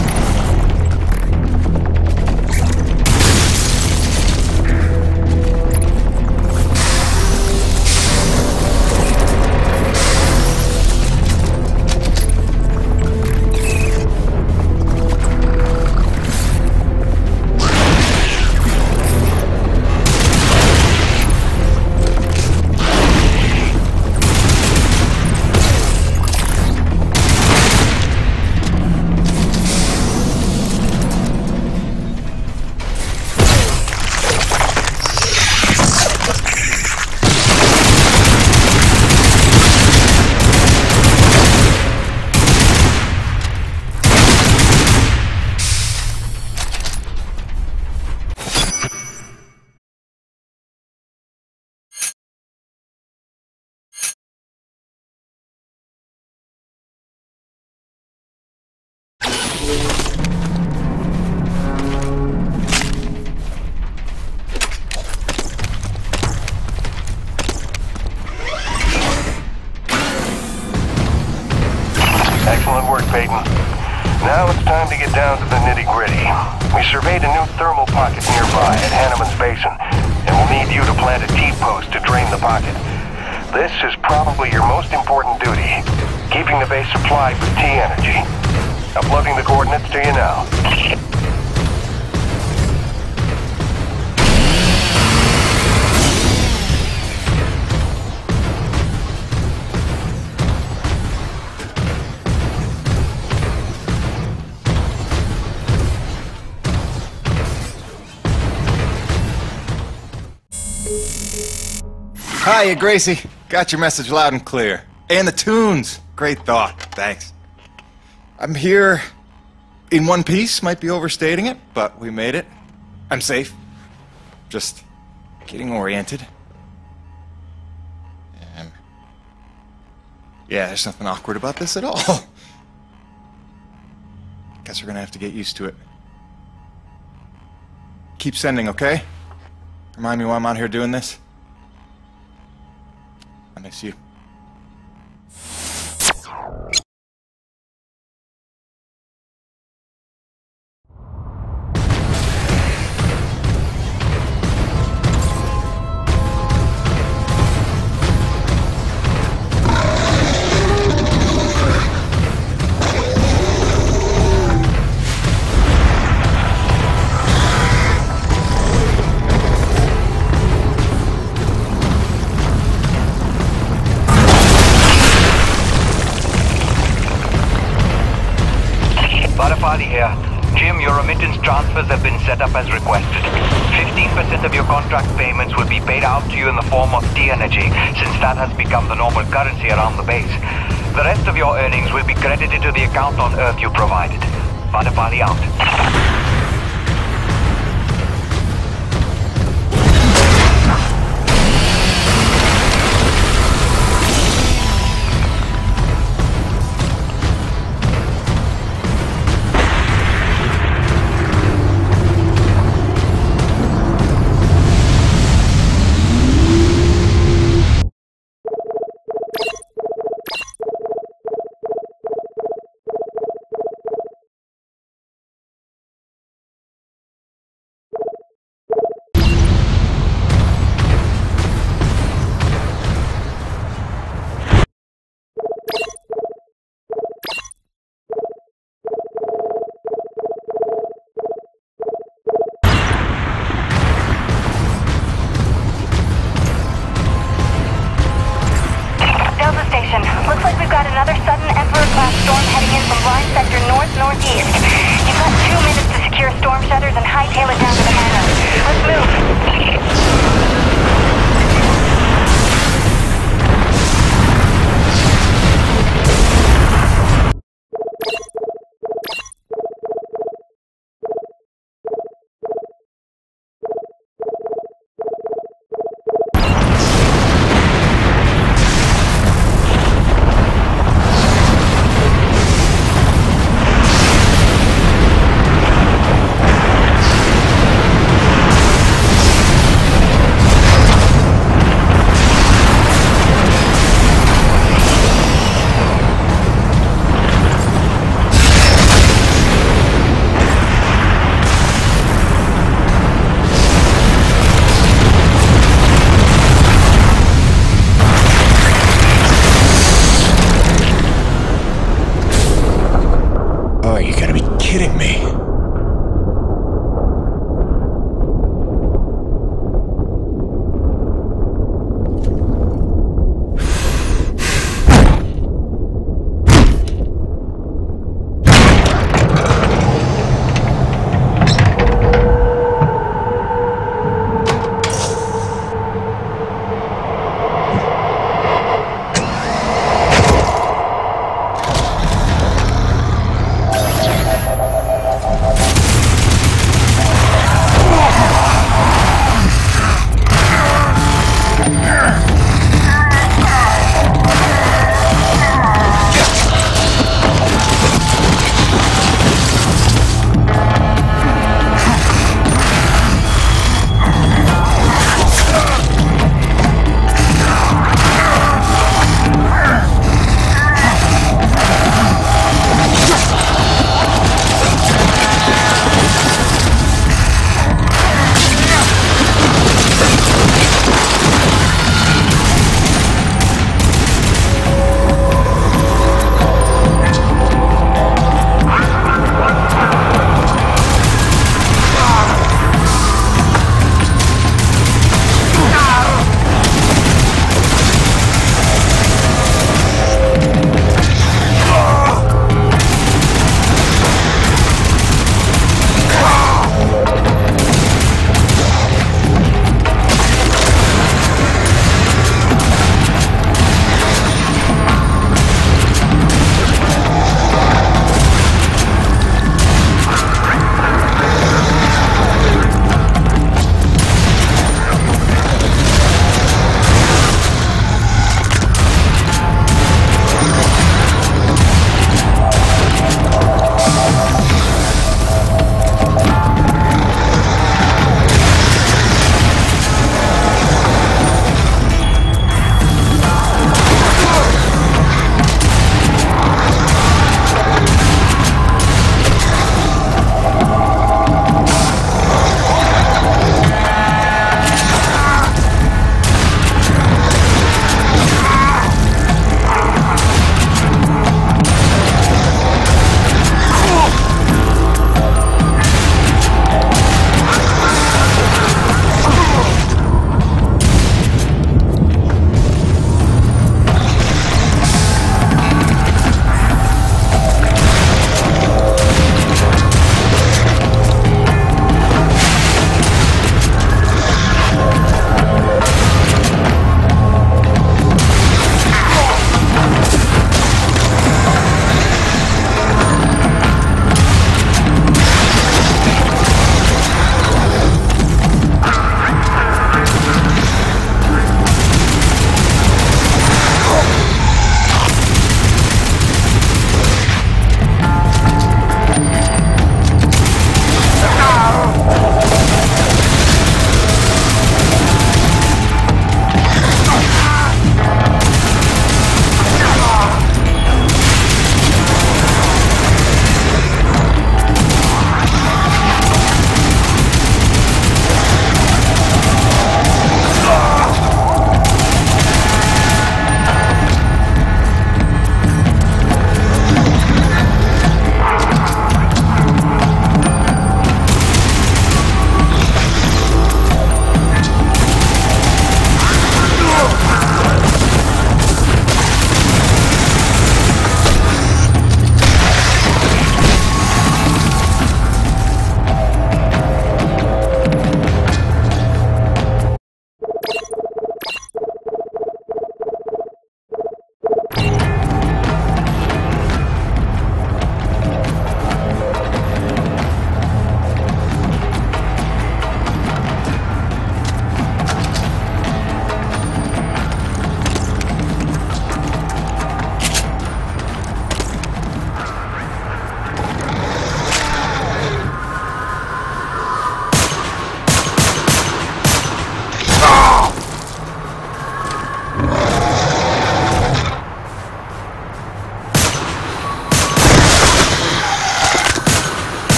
Excellent work, Peyton. Now it's time to get down to the nitty-gritty. We surveyed a new thermal pocket nearby at Hanneman's Basin, and we'll need you to plant a T-post to drain the pocket. This is probably your most important duty, keeping the base supplied with T-energy. Uploading the coordinates to you now. Hiya, Gracie. Got your message loud and clear. And the tunes. Great thought. Thanks. I'm here in one piece. Might be overstating it, but we made it. I'm safe. Just getting oriented. Yeah, there's nothing awkward about this at all. Guess we're gonna have to get used to it. Keep sending, okay? Remind me why I'm out here doing this. I miss you. Here. Jim, your remittance transfers have been set up as requested. 15% of your contract payments will be paid out to you in the form of T-energy, since that has become the normal currency around the base. The rest of your earnings will be credited to the account on Earth you provided. Vadapali out. Looks like we've got another sudden Emperor-class storm heading in from line sector north-northeast. You've got 2 minutes to secure storm shutters and hightail it down to the hangar. Let's move. You gotta be kidding me.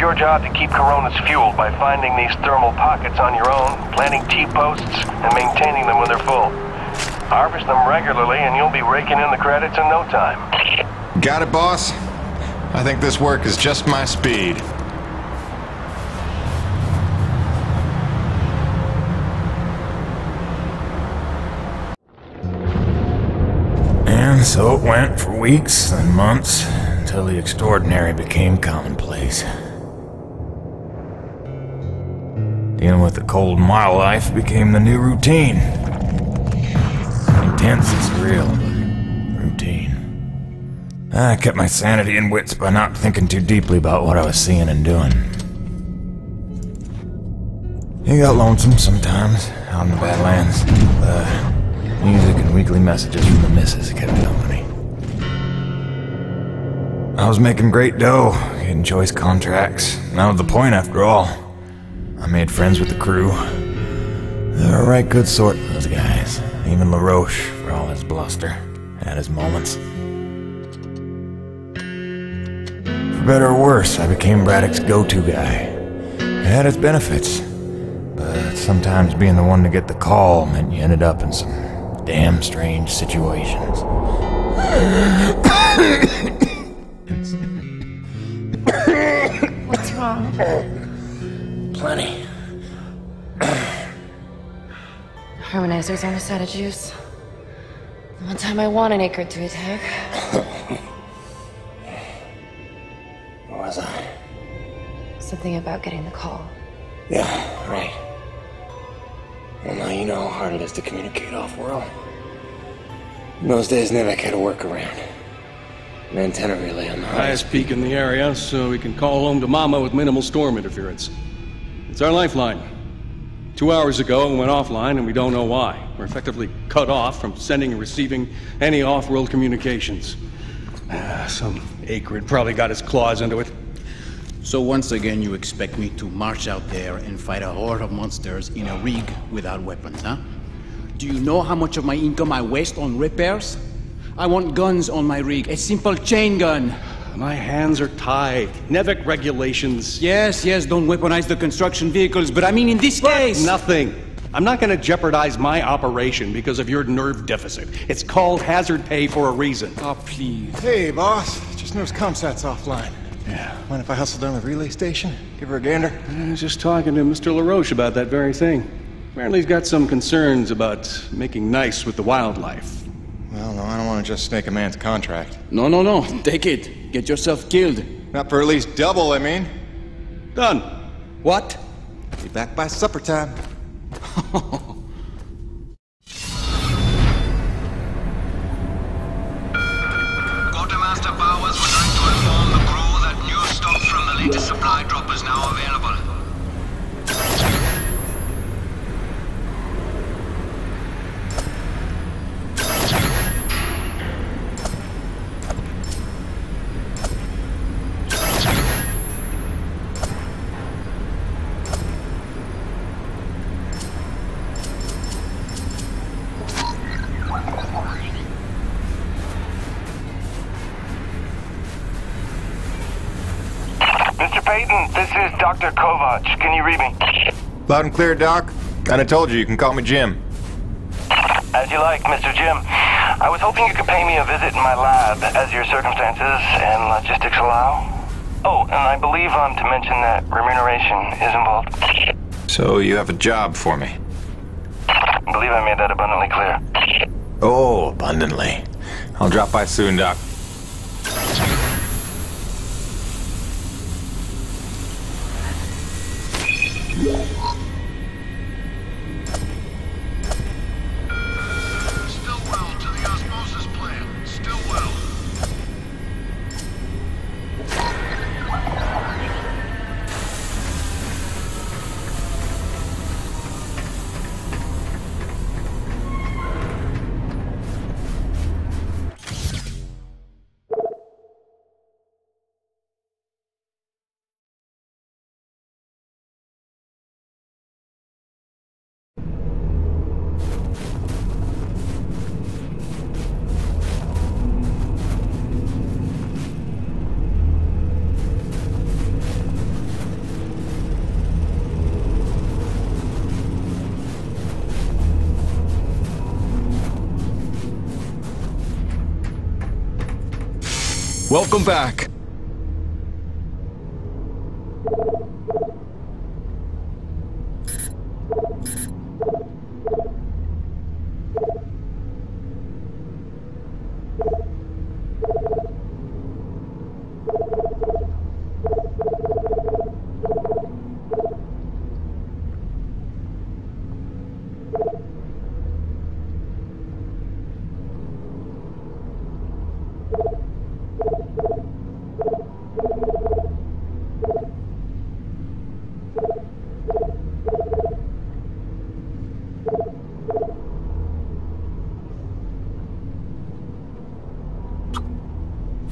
your job to keep Coronas fueled by finding these thermal pockets on your own, planting T-posts, and maintaining them when they're full. Harvest them regularly and you'll be raking in the credits in no time. Got it, boss? I think this work is just my speed. And so it went for weeks and months, until the extraordinary became commonplace. Dealing with the cold mile life became the new routine. Intense and surreal, but routine. I kept my sanity and wits by not thinking too deeply about what I was seeing and doing. It got lonesome sometimes, out in the Badlands. Music and weekly messages from the missus kept company. I was making great dough, getting choice contracts. That was the point, after all. I made friends with the crew. They were a right good sort, those guys. Even LaRoche, for all his bluster, had his moments. For better or worse, I became Braddock's go-to guy. It had its benefits, but sometimes being the one to get the call meant you ended up in some damn strange situations. What's wrong? Plenty. Harmonizer's on a side of juice. One time I want an acre to attack. Where was I? Something about getting the call. Yeah, right. Well, now you know how hard it is to communicate off-world. In those days, Nivek had a workaround. An antenna relay on the Highest peak in the area, so we can call home to Mama with minimal storm interference. It's our lifeline. 2 hours ago, it went offline, and we don't know why. We're effectively cut off from sending and receiving any off-world communications. Some acrid probably got his claws into it. So once again, you expect me to march out there and fight a horde of monsters in a rig without weapons, huh? Do you know how much of my income I waste on repairs? I want guns on my rig, a simple chain gun. My hands are tied. NEVEC regulations. Yes, don't weaponize the construction vehicles, but I mean in this case... Nothing. I'm not gonna jeopardize my operation because of your nerve deficit. It's called hazard pay for a reason. Oh, please. Hey, boss. Just noticed ComSat's offline. Yeah. Mind if I hustle down to the relay station? Give her a gander? I was just talking to Mr. LaRoche about that very thing. Apparently he's got some concerns about making nice with the wildlife. Well, no, I don't want to just snake a man's contract. No. Take it. Get yourself killed. Not for at least double, I mean. Done. What? Be back by supper time. Quartermaster Powers would like to inform the crew that new stock from the latest supply drop is now available. Mr. Payton, this is Dr. Kovac. Can you read me? Loud and clear, Doc. Kinda told you can call me Jim. As you like, Mr. Jim. I was hoping you could pay me a visit in my lab as your circumstances and logistics allow. Oh, and I believe I'm to mention that remuneration is involved. So you have a job for me? I believe I made that abundantly clear. Oh, abundantly. I'll drop by soon, Doc. Welcome back.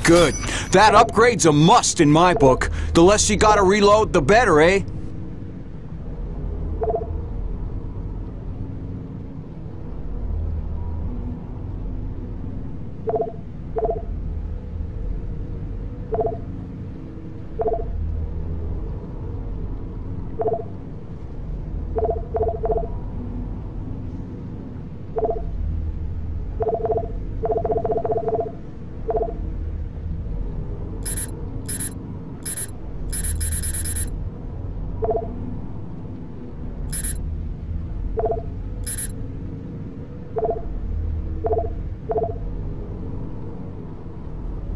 Good. That upgrade's a must in my book. The less you gotta reload, the better, eh?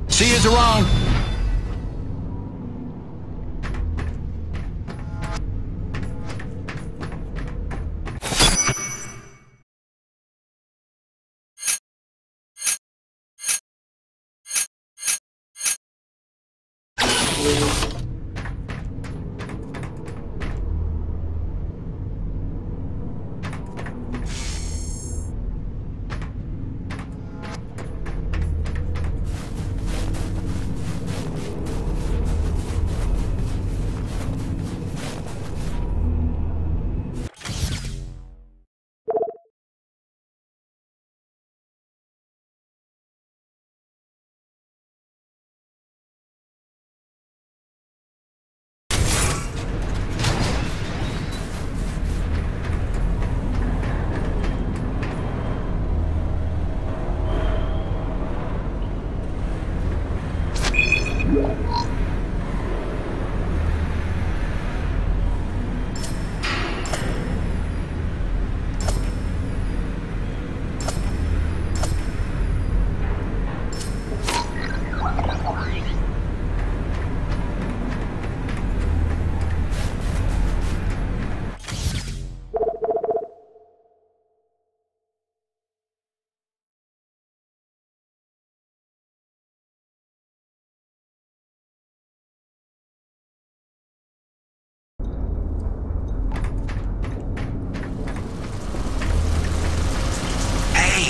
See yous around.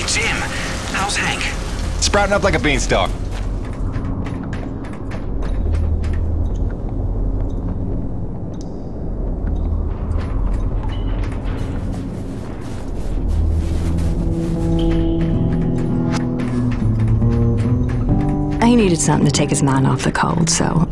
Jim, how's Hank? Sprouting up like a beanstalk. He needed something to take his mind off the cold, so...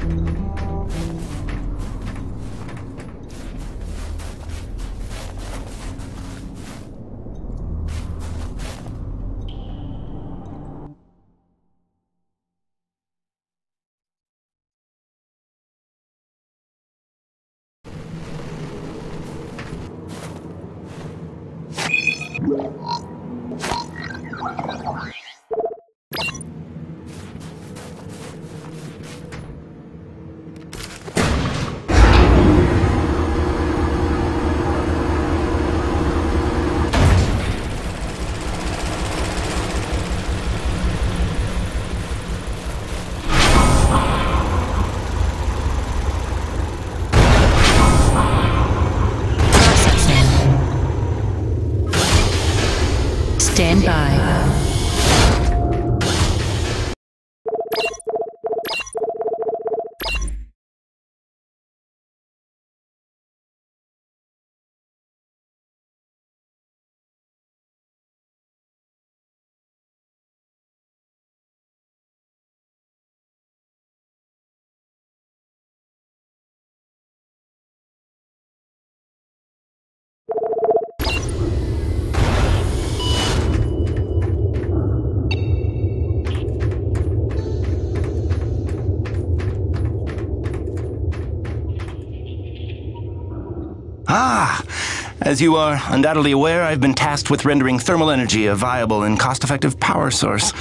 As you are undoubtedly aware, I've been tasked with rendering thermal energy a viable and cost-effective power source.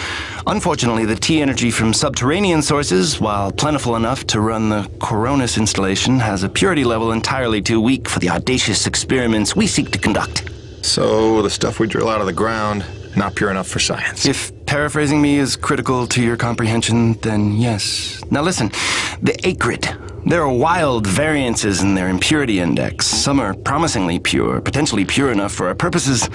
Unfortunately, the T-energy from subterranean sources, while plentiful enough to run the Coronis installation, has a purity level entirely too weak for the audacious experiments we seek to conduct. So, the stuff we drill out of the ground, not pure enough for science. If paraphrasing me is critical to your comprehension, then yes. Now listen, the acrid. There are wild variances in their impurity index. Some are promisingly pure, potentially pure enough for our purposes.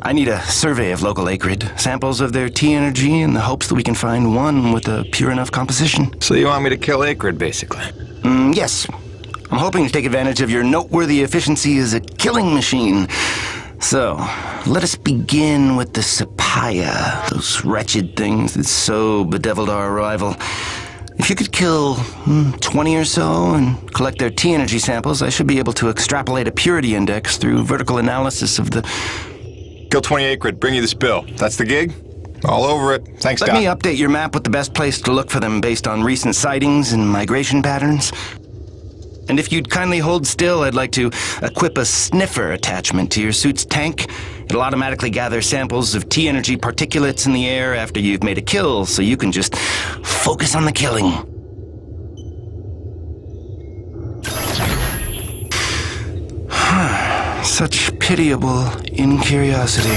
I need a survey of local acrid, samples of their T-energy in the hopes that we can find one with a pure enough composition. So you want me to kill acrid, basically? Yes. I'm hoping to take advantage of your noteworthy efficiency as a killing machine. So, let us begin with the Sapaya, those wretched things that so bedeviled our arrival. If you could kill 20 or so and collect their T-energy samples, I should be able to extrapolate a purity index through vertical analysis of the... Kill 20 acrid, bring you this bill. That's the gig? All over it. Thanks, Doc. Let me update your map with the best place to look for them based on recent sightings and migration patterns. And if you'd kindly hold still, I'd like to equip a sniffer attachment to your suit's tank. It'll automatically gather samples of T-energy particulates in the air after you've made a kill, so you can just focus on the killing. Such pitiable incuriosity.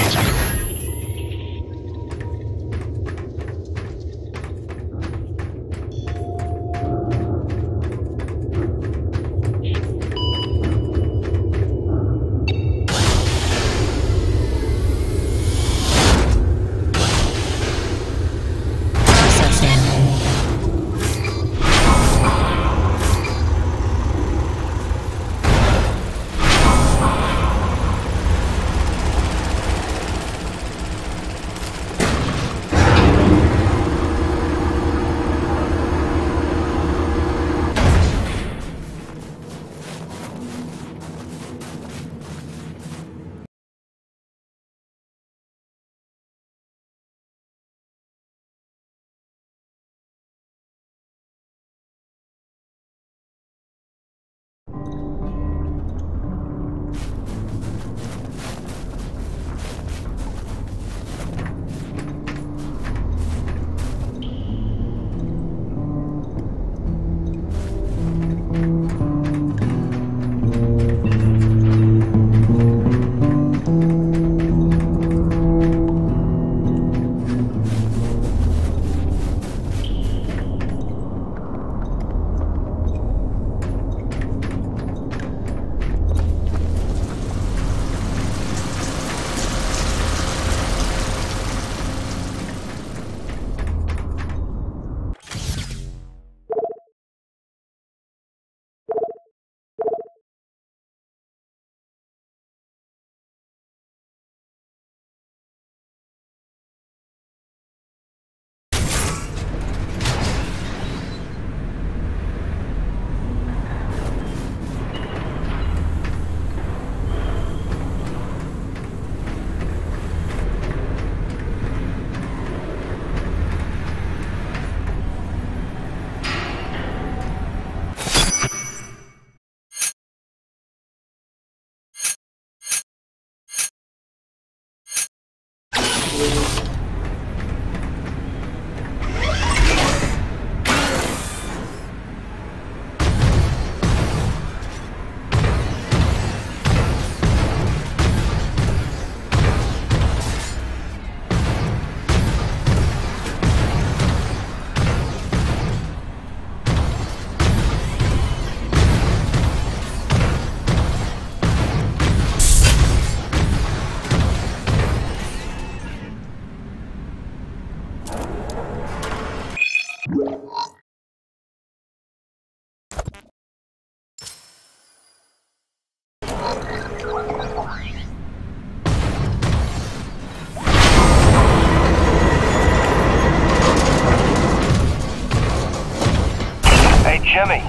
Jimmy,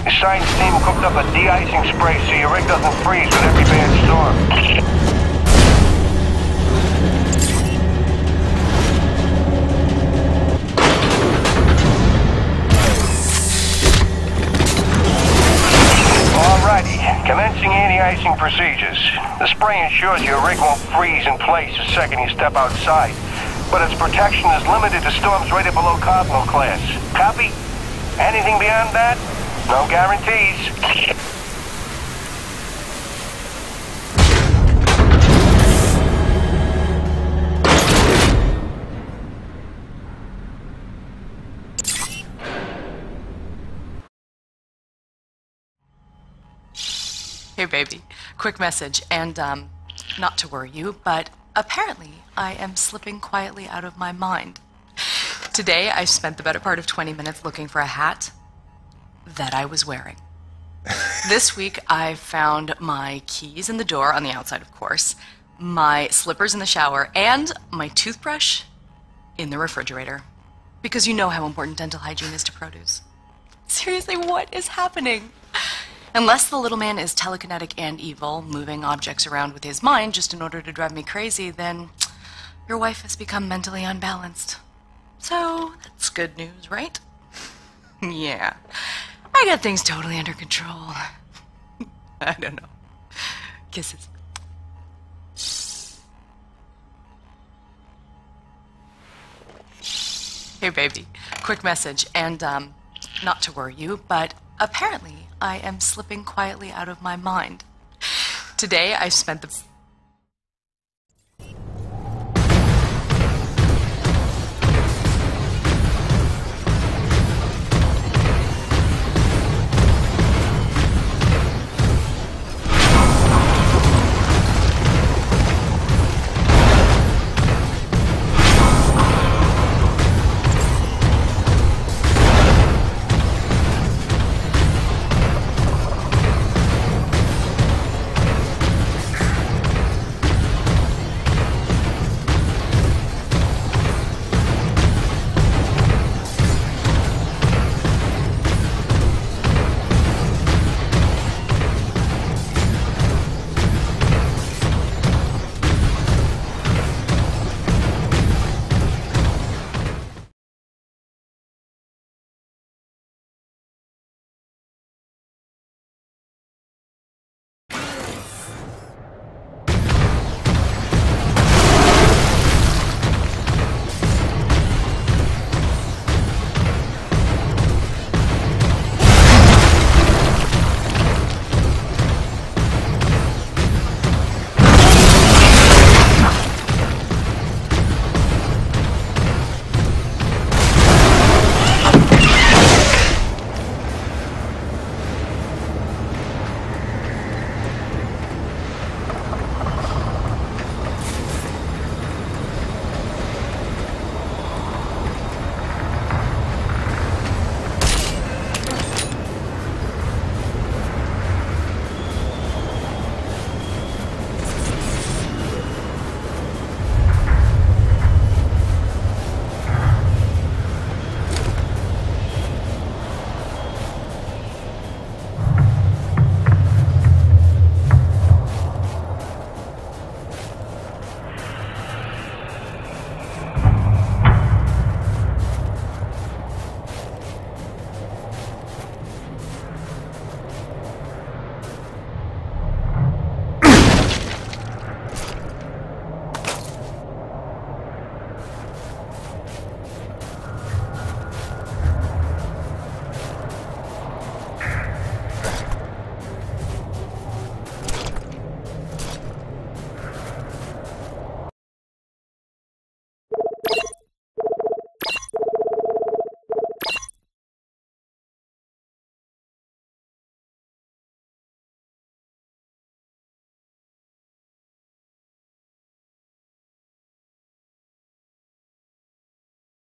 the science team cooked up a de-icing spray so your rig doesn't freeze with every bad storm. Alrighty, commence icing procedures. The spray ensures your rig won't freeze in place the second you step outside, but its protection is limited to storms rated below Cardinal class. Copy? Anything beyond that? No guarantees. Hey baby, quick message, and not to worry you, but apparently I am slipping quietly out of my mind. Today I spent the better part of 20 minutes looking for a hat that I was wearing. This week I found my keys in the door, on the outside of course, my slippers in the shower, and my toothbrush in the refrigerator. Because you know how important dental hygiene is to produce. Seriously, what is happening? Unless the little man is telekinetic and evil, moving objects around with his mind just in order to drive me crazy, then your wife has become mentally unbalanced. So, that's good news, right? Yeah. I got things totally under control. I don't know. Kisses. Hey baby, quick message, and not to worry you, but apparently I am slipping quietly out of my mind. Today I spent the